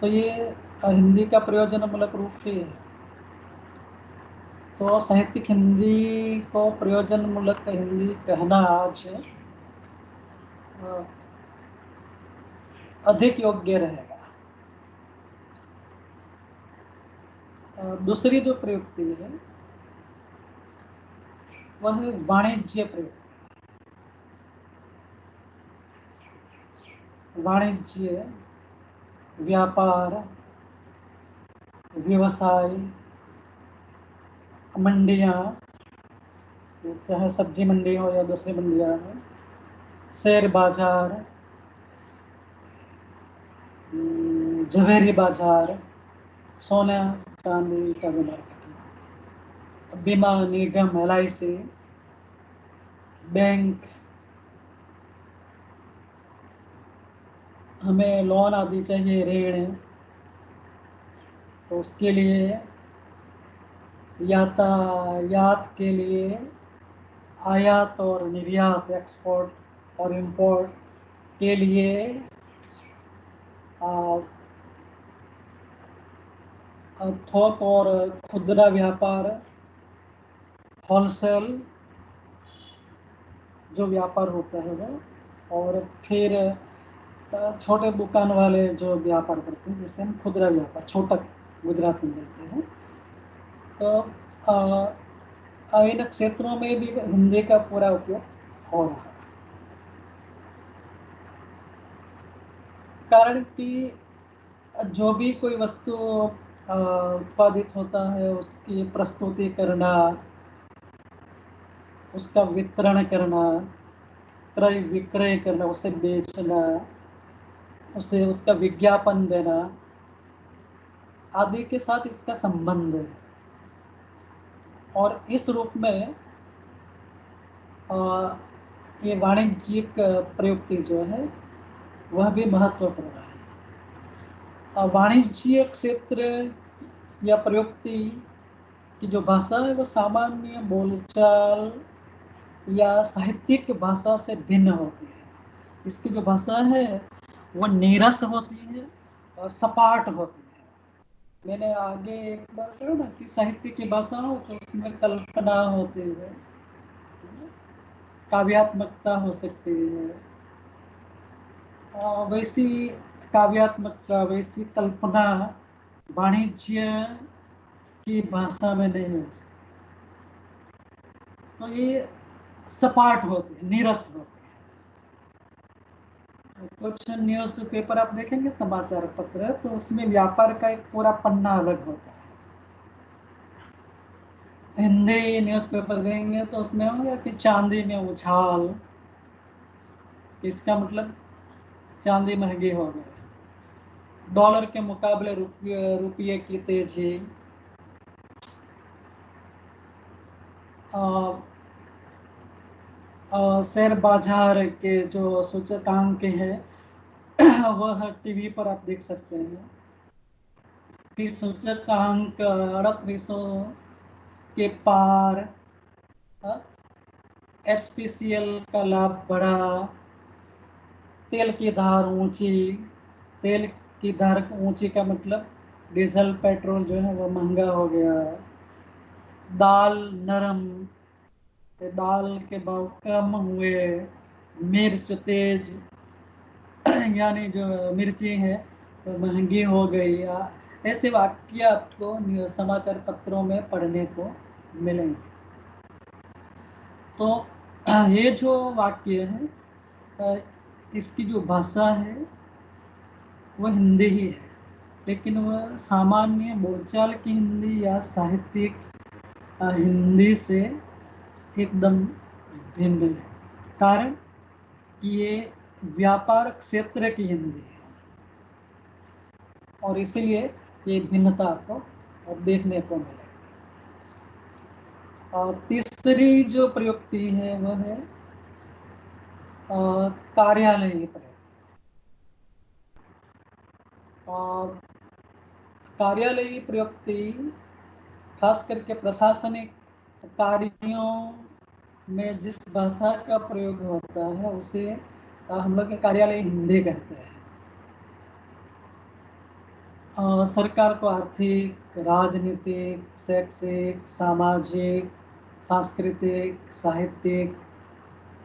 तो ये हिंदी का प्रयोजनमूलक रूप ही है। तो साहित्यिक हिंदी को प्रयोजनमूलक हिंदी कहना आज अधिक योग्य रहेगा। दूसरी जो प्रयुक्ति है वह है वाणिज्य प्रयुक्ति। वाणिज्य, व्यापार, व्यवसाय, मंडियाँ, चाहे सब्जी मंडी हो या दूसरी मंडियाँ हो, शेयर बाजार, जवेरी बाजार, सोना चांदी का जो मार्केट, बीमा निगम, LIC, बैंक, हमें लोन आदि चाहिए, ऋण, तो उसके लिए यातायात के लिए आयात और निर्यात, एक्सपोर्ट और इंपोर्ट के लिए आ, थोक और खुदरा व्यापार, होलसेल जो व्यापार होता है वो, और फिर छोटे दुकान वाले जो व्यापार करते हैं, जिसे हम खुदरा व्यापार, छोटा गुजराती में बोलते हैं। तो इन क्षेत्रों में भी हिंदी का पूरा उपयोग हो रहा है। कारण कि जो भी कोई वस्तु उत्पादित होता है, उसकी प्रस्तुति करना, उसका वितरण करना, क्रय विक्रय करना, उसे बेचना, उसे उसका विज्ञापन देना आदि के साथ इसका संबंध है। और इस रूप में ये वाणिज्यिक प्रयुक्ति जो है वह भी महत्वपूर्ण है। वाणिज्य क्षेत्र या प्रयुक्ति की जो भाषा है वो सामान्य बोलचाल या साहित्यिक भाषा से भिन्न होती है। इसकी जो भाषा है वो नीरस होती है और सपाट होती है। मैंने आगे एक बार कहा ना कि साहित्य की भाषा हो तो उसमें कल्पना होती है, काव्यात्मकता हो सकती है। वैसी काव्यात्मकता, वैसी कल्पना वाणिज्य की भाषा में नहीं हो सकती। तो ये सपाट होती है, नीरस होती है। कुछ न्यूज पेपर आप देखेंगे, समाचार पत्र, तो उसमें व्यापार का एक पूरा पन्ना अलग होता है। हिंदी न्यूज़पेपर देंगे तो उसमें होगा कि चांदी में उछाल, इसका मतलब चांदी महंगी हो गई, डॉलर के मुकाबले रुपये की तेजी, शेयर बाजार के जो सूचकांक है वह टीवी पर आप देख सकते हैं कि सूचकांक 3800 के पार, एचपीसीएल का लाभ बढ़ा, तेल की धार ऊंची। तेल की धार ऊंची का मतलब डीजल पेट्रोल जो है वो महंगा हो गया। दाल नरम, दाल के भाव कम हुए। मिर्च तेज, यानी जो मिर्ची है तो महंगी हो गई। ऐसे वाक्य आपको समाचार पत्रों में पढ़ने को मिलेंगे। तो ये जो वाक्य है, इसकी जो भाषा है वह हिंदी ही है, लेकिन वह सामान्य बोलचाल की हिंदी या साहित्यिक हिंदी से एकदम भिन्न है। कारण कि ये व्यापार क्षेत्र की हिंदी है और इसीलिए ये भिन्नता आपको देखने को मिलेगी। और तीसरी जो प्रयुक्ति है वह है कार्यालयीय प्रयुक्ति। और कार्यालयीय प्रयुक्ति खास करके प्रशासनिक कार्यों में जिस भाषा का प्रयोग होता है उसे हम लोग कार्यालय हिंदी कहते हैं। सरकार को आर्थिक, राजनीतिक, शैक्षिक, सामाजिक, सांस्कृतिक, साहित्यिक,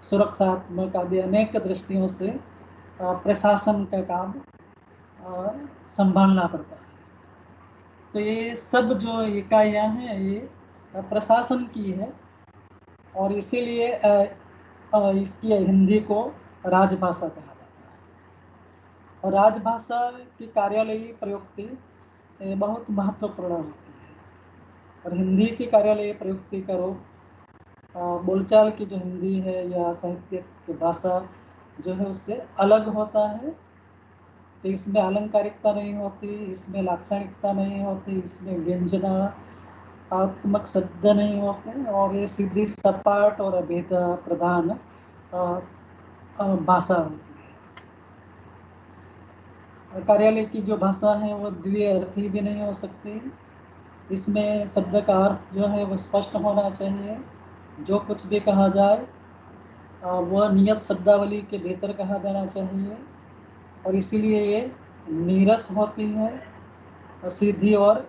सुरक्षात्मक आदि अनेक दृष्टियों से प्रशासन का काम संभालना पड़ता है। तो ये सब जो इकाइयाँ हैं ये प्रशासन की है और इसीलिए इसकी हिंदी को राजभाषा कहा जाता है। और राजभाषा की कार्यालयीय प्रयुक्ति बहुत महत्वपूर्ण होती है। और हिंदी की कार्यालयीय प्रयुक्ति का रूप बोलचाल की जो हिंदी है या साहित्य की भाषा जो है उससे अलग होता है। तो इसमें अलंकारिकता नहीं होती, इसमें लाक्षणिकता नहीं होती, इसमें व्यंजनात्मक शब्द नहीं होते और ये सीधी सपाट और अभेद प्रधान भाषा होती है। कार्यालय की जो भाषा है वो द्विअर्थी भी नहीं हो सकती। इसमें शब्द का अर्थ जो है वो स्पष्ट होना चाहिए। जो कुछ भी कहा जाए वह नियत शब्दावली के भीतर कहा जाना चाहिए, और इसीलिए ये नीरस होती है, सीधी और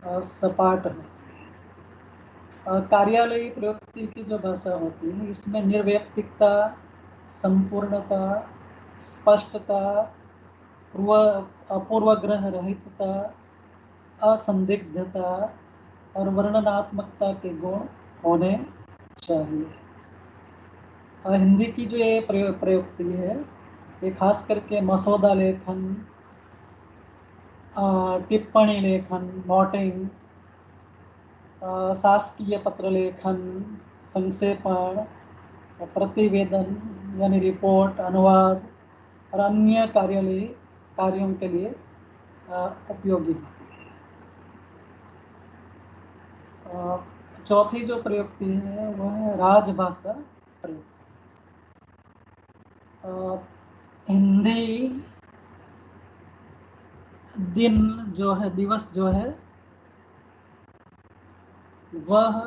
सपाट होती है। कार्यालयी प्रयुक्ति की जो भाषा होती है इसमें निर्वैयक्तिकता, संपूर्णता, स्पष्टता, पूर्वग्रह रहितता, असंदिग्धता और वर्णनात्मकता के गुण होने चाहिए। हिंदी की जो ये प्रयुक्ति है ये खास करके मसौदा लेखन, टिप्पणी लेखन, नोटिंग, शासकीय पत्र लेखन, संक्षेपण, प्रतिवेदन यानी रिपोर्ट, अनुवाद और अन्य कार्यालयी कार्यों के लिए उपयोगी होती है। चौथी जो प्रयुक्ति है वह है राजभाषा प्रयुक्ति। हिंदी दिन जो है, दिवस जो है वह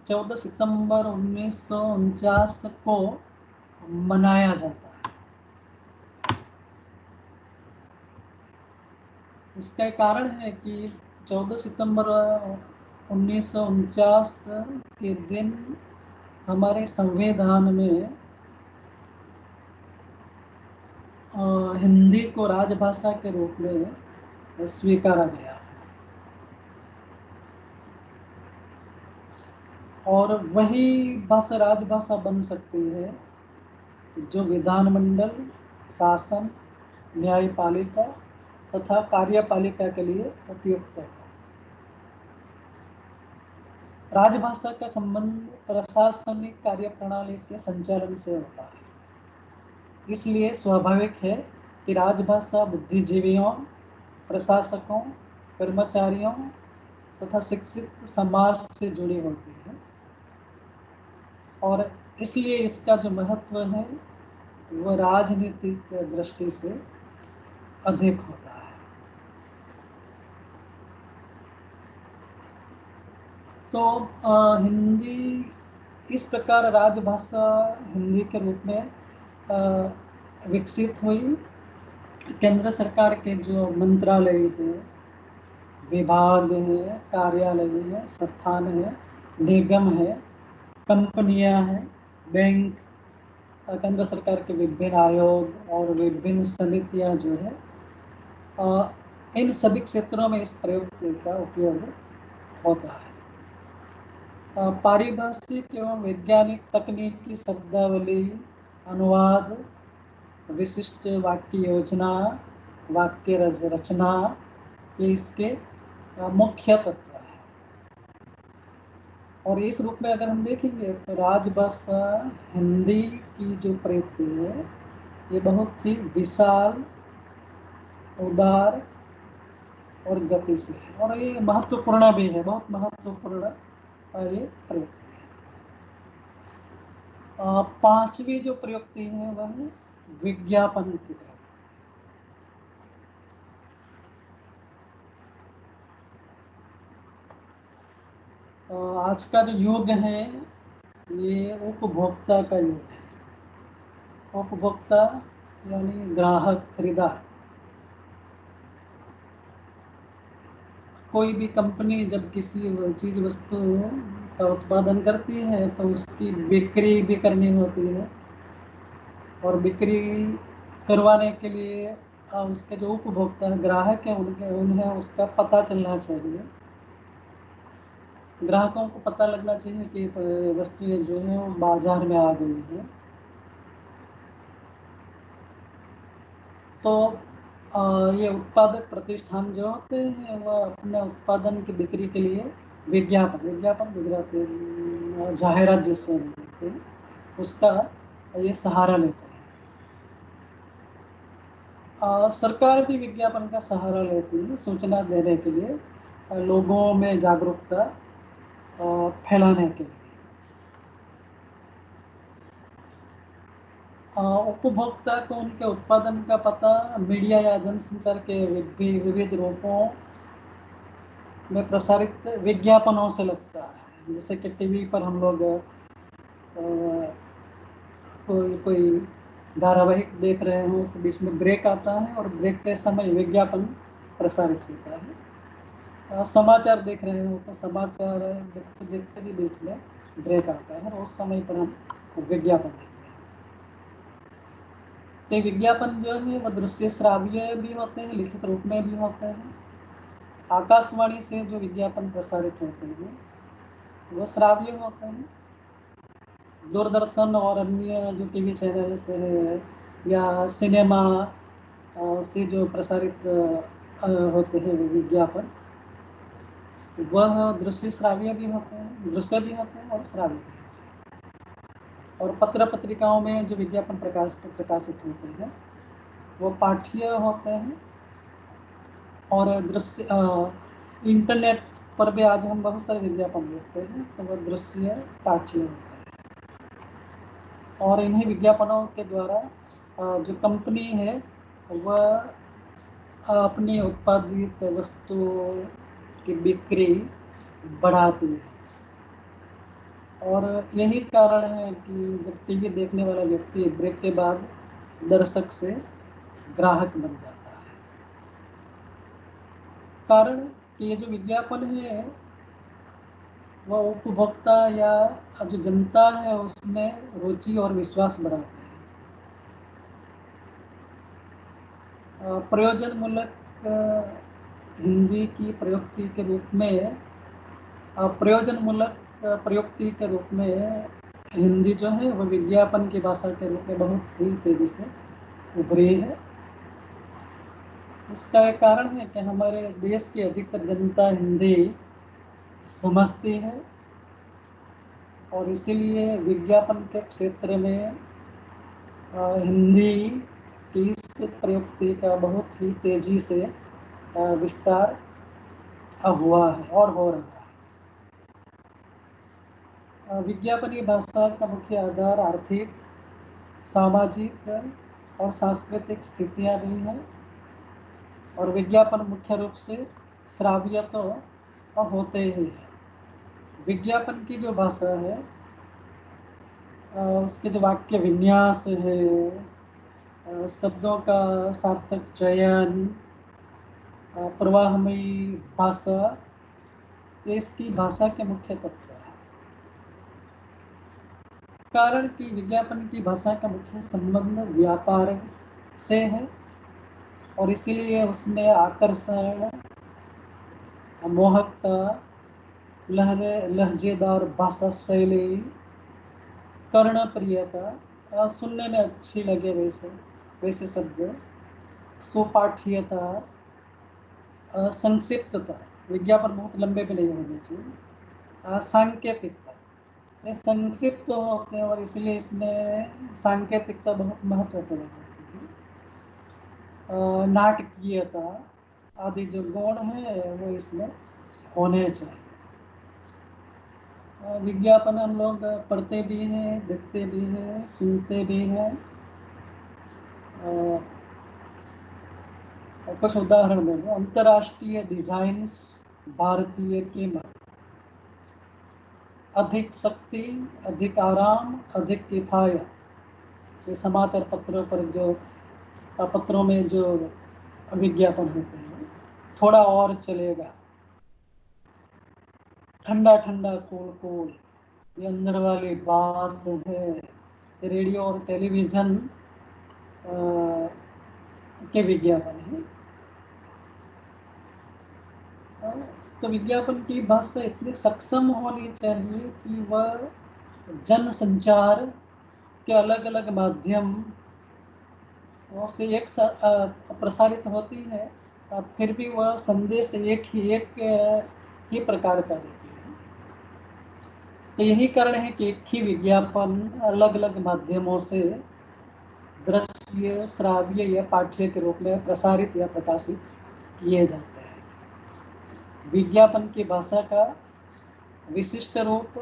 14 सितंबर 1949 को मनाया जाता है। इसका कारण है कि 14 सितंबर 1949 के दिन हमारे संविधान में हिंदी को राजभाषा के रूप में स्वीकारा गया था, और वही भाषा राजभाषा बन सकती है जो विधानमंडल, शासन, न्यायपालिका तथा कार्यपालिका के लिए उपयुक्त है। राजभाषा का संबंध प्रशासनिक कार्यप्रणाली के संचालन से होता है। इसलिए स्वाभाविक है कि राजभाषा बुद्धिजीवियों, प्रशासकों, कर्मचारियों तथा शिक्षित समाज से जुड़ी होती है, और इसलिए इसका जो महत्व है वह राजनीतिक दृष्टि से अधिक होता है। तो हिंदी इस प्रकार राजभाषा हिंदी के रूप में विकसित हुई। केंद्र सरकार के जो मंत्रालय है, विभाग है, कार्यालय है, संस्थान है, निगम है, कंपनियां हैं, बैंक, केंद्र सरकार के विभिन्न आयोग और विभिन्न समितियां जो है, इन सभी क्षेत्रों में इस प्रयुक्ति का उपयोग होता है। पारिभाषिक एवं वैज्ञानिक तकनीकी शब्दावली, अनुवाद, विशिष्ट वाक्य योजना, वाक्य रचना, ये इसके मुख्य तत्व है। और इस रूप में अगर हम देखेंगे तो राजभाषा हिंदी की जो प्रयुक्ति है ये बहुत ही विशाल, उदार और गतिशील है, और ये महत्वपूर्ण भी है, बहुत महत्वपूर्ण ये प्रयुक्ति है। पांचवी जो प्रयुक्ति है वह है विज्ञापन की प्रयुक्ति। आज का जो युग है ये उपभोक्ता का युग है। उपभोक्ता यानी ग्राहक, खरीदार। कोई भी कंपनी जब किसी चीज वस्तु का उत्पादन करती है तो उसकी बिक्री भी करनी होती है, और बिक्री करवाने के लिए उसके जो उपभोक्ता है, ग्राहक है, उन्हें उसका पता चलना चाहिए। ग्राहकों को पता लगना चाहिए कि वस्तुएं जो है वो बाजार में आ गई है। तो ये उत्पादक प्रतिष्ठान जो होते हैं वह अपने उत्पादन की बिक्री के लिए विज्ञापन, विज्ञापन गुजराती जाहिरात जिससे बोलते हैं, उसका ये सहारा लेते हैं। सरकार भी विज्ञापन का सहारा लेती है सूचना देने के लिए, लोगों में जागरूकता फैलाने के लिए। उपभोक्ता को उनके उत्पादन का पता मीडिया या जनसंचार के विविध रूपों में प्रसारित विज्ञापनों से लगता है। जैसे कि टीवी पर हम लोग कोई धारावाहिक देख रहे हो तो बीच में ब्रेक आता है और ब्रेक के समय विज्ञापन प्रसारित होता है। समाचार देख रहे हो तो समाचार देखते देखते भी बीच में ब्रेक आता है और उस समय पर हम विज्ञापन देखते हैं। तो विज्ञापन जो है वह दृश्य श्राव्य भी होते हैं, लिखित रूप में भी होते हैं। आकाशवाणी से जो विज्ञापन प्रसारित होते हैं वो श्राव्य होते हैं। दूरदर्शन और अन्य जो टीवी चैनल से है या सिनेमा से जो प्रसारित होते हैं विज्ञापन, वह दृश्य श्राव्य भी होते हैं, दृश्य भी होते हैं और श्राव्य भी होते हैं। और पत्र पत्रिकाओं में जो विज्ञापन प्रकाशित होते हैं वो पाठ्य होते हैं। और दृश्य इंटरनेट पर भी आज हम बहुत सारे विज्ञापन देखते हैं तो वह दृश्य पाठ्य होता है। और इन्हीं विज्ञापनों के द्वारा जो कंपनी है वह अपनी उत्पादित वस्तुओं की बिक्री बढ़ाती है। और यही कारण है कि जब टीवी देखने वाला व्यक्ति ब्रेक के बाद दर्शक से ग्राहक बन जाता है। कारण कि ये जो विज्ञापन है वह उपभोक्ता या जो जनता है उसमें रुचि और विश्वास बढ़ाते हैं। प्रयोजनमूलक हिंदी की प्रयुक्ति के रूप में प्रयुक्ति के रूप में हिंदी जो है वह विज्ञापन की भाषा के रूप में बहुत ही तेजी से उभरी है। इसका एक कारण है कि हमारे देश की अधिकतर जनता हिंदी समझती है और इसीलिए विज्ञापन के क्षेत्र में हिंदी की इस प्रयुक्ति का बहुत ही तेजी से विस्तार हुआ है और हो रहा है। विज्ञापनीय भाषा का मुख्य आधार आर्थिक, सामाजिक और सांस्कृतिक स्थितियां भी हैं। और विज्ञापन मुख्य रूप से श्राव्य तो होते ही है। विज्ञापन की जो भाषा है उसके जो वाक्य विन्यास है, शब्दों का सार्थक चयन, प्रवाहमयी भाषा, ये इसकी भाषा के मुख्य तत्व है। कारण कि विज्ञापन की भाषा का मुख्य संबंध व्यापार से है और इसीलिए उसमें आकर्षण, मोहकता, लहजेदार भाषा शैली, कर्णप्रियता, सुनने में अच्छी लगे वैसे शब्द, सुपाठ्यता, संक्षिप्तता, विज्ञापन बहुत लंबे भी नहीं होने चाहिए, सांकेतिकता, ये संक्षिप्त होते हैं और इसलिए इसमें सांकेतिकता बहुत महत्वपूर्ण होती है। नाटकीयता आदि जो गुण है वो इसमें होने चाहिए। विज्ञापन हम लोग पढ़ते भी हैं, देखते भी हैं, सुनते भी हैं। कुछ उदाहरण दे दो। अंतर्राष्ट्रीय डिजाइन, भारतीय कीमत, अधिक शक्ति, अधिक आराम, अधिक किफायत। ये समाचार पत्रों में जो विज्ञापन होते हैं। थोड़ा और चलेगा, ठंडा ठंडा कूल कूल, ये अंदर वाली बात है। रेडियो और टेलीविज़न के विज्ञापन है। तो विज्ञापन की भाषा इतनी सक्षम होनी चाहिए कि वह जन संचार के अलग अलग माध्यम से एक प्रसारित होती है, फिर भी वह संदेश एक ही प्रकार का देती है। तो यही कारण है कि एक ही विज्ञापन अलग अलग माध्यमों से दृश्य, श्राव्य या पाठ्य के रूप में प्रसारित या प्रकाशित किए जाते हैं। विज्ञापन की भाषा का विशिष्ट रूप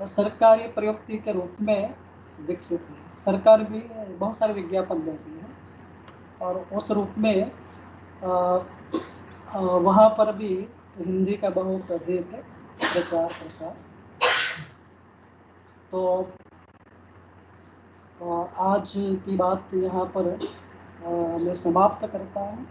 सरकारी प्रयुक्ति के रूप में विकसित हुई। सरकार भी बहुत सारे विज्ञापन देती है और उस रूप में वहाँ पर भी हिंदी का बहुत अधिक प्रचार प्रसार। तो आज की बात यहाँ पर मैं समाप्त करता हूँ।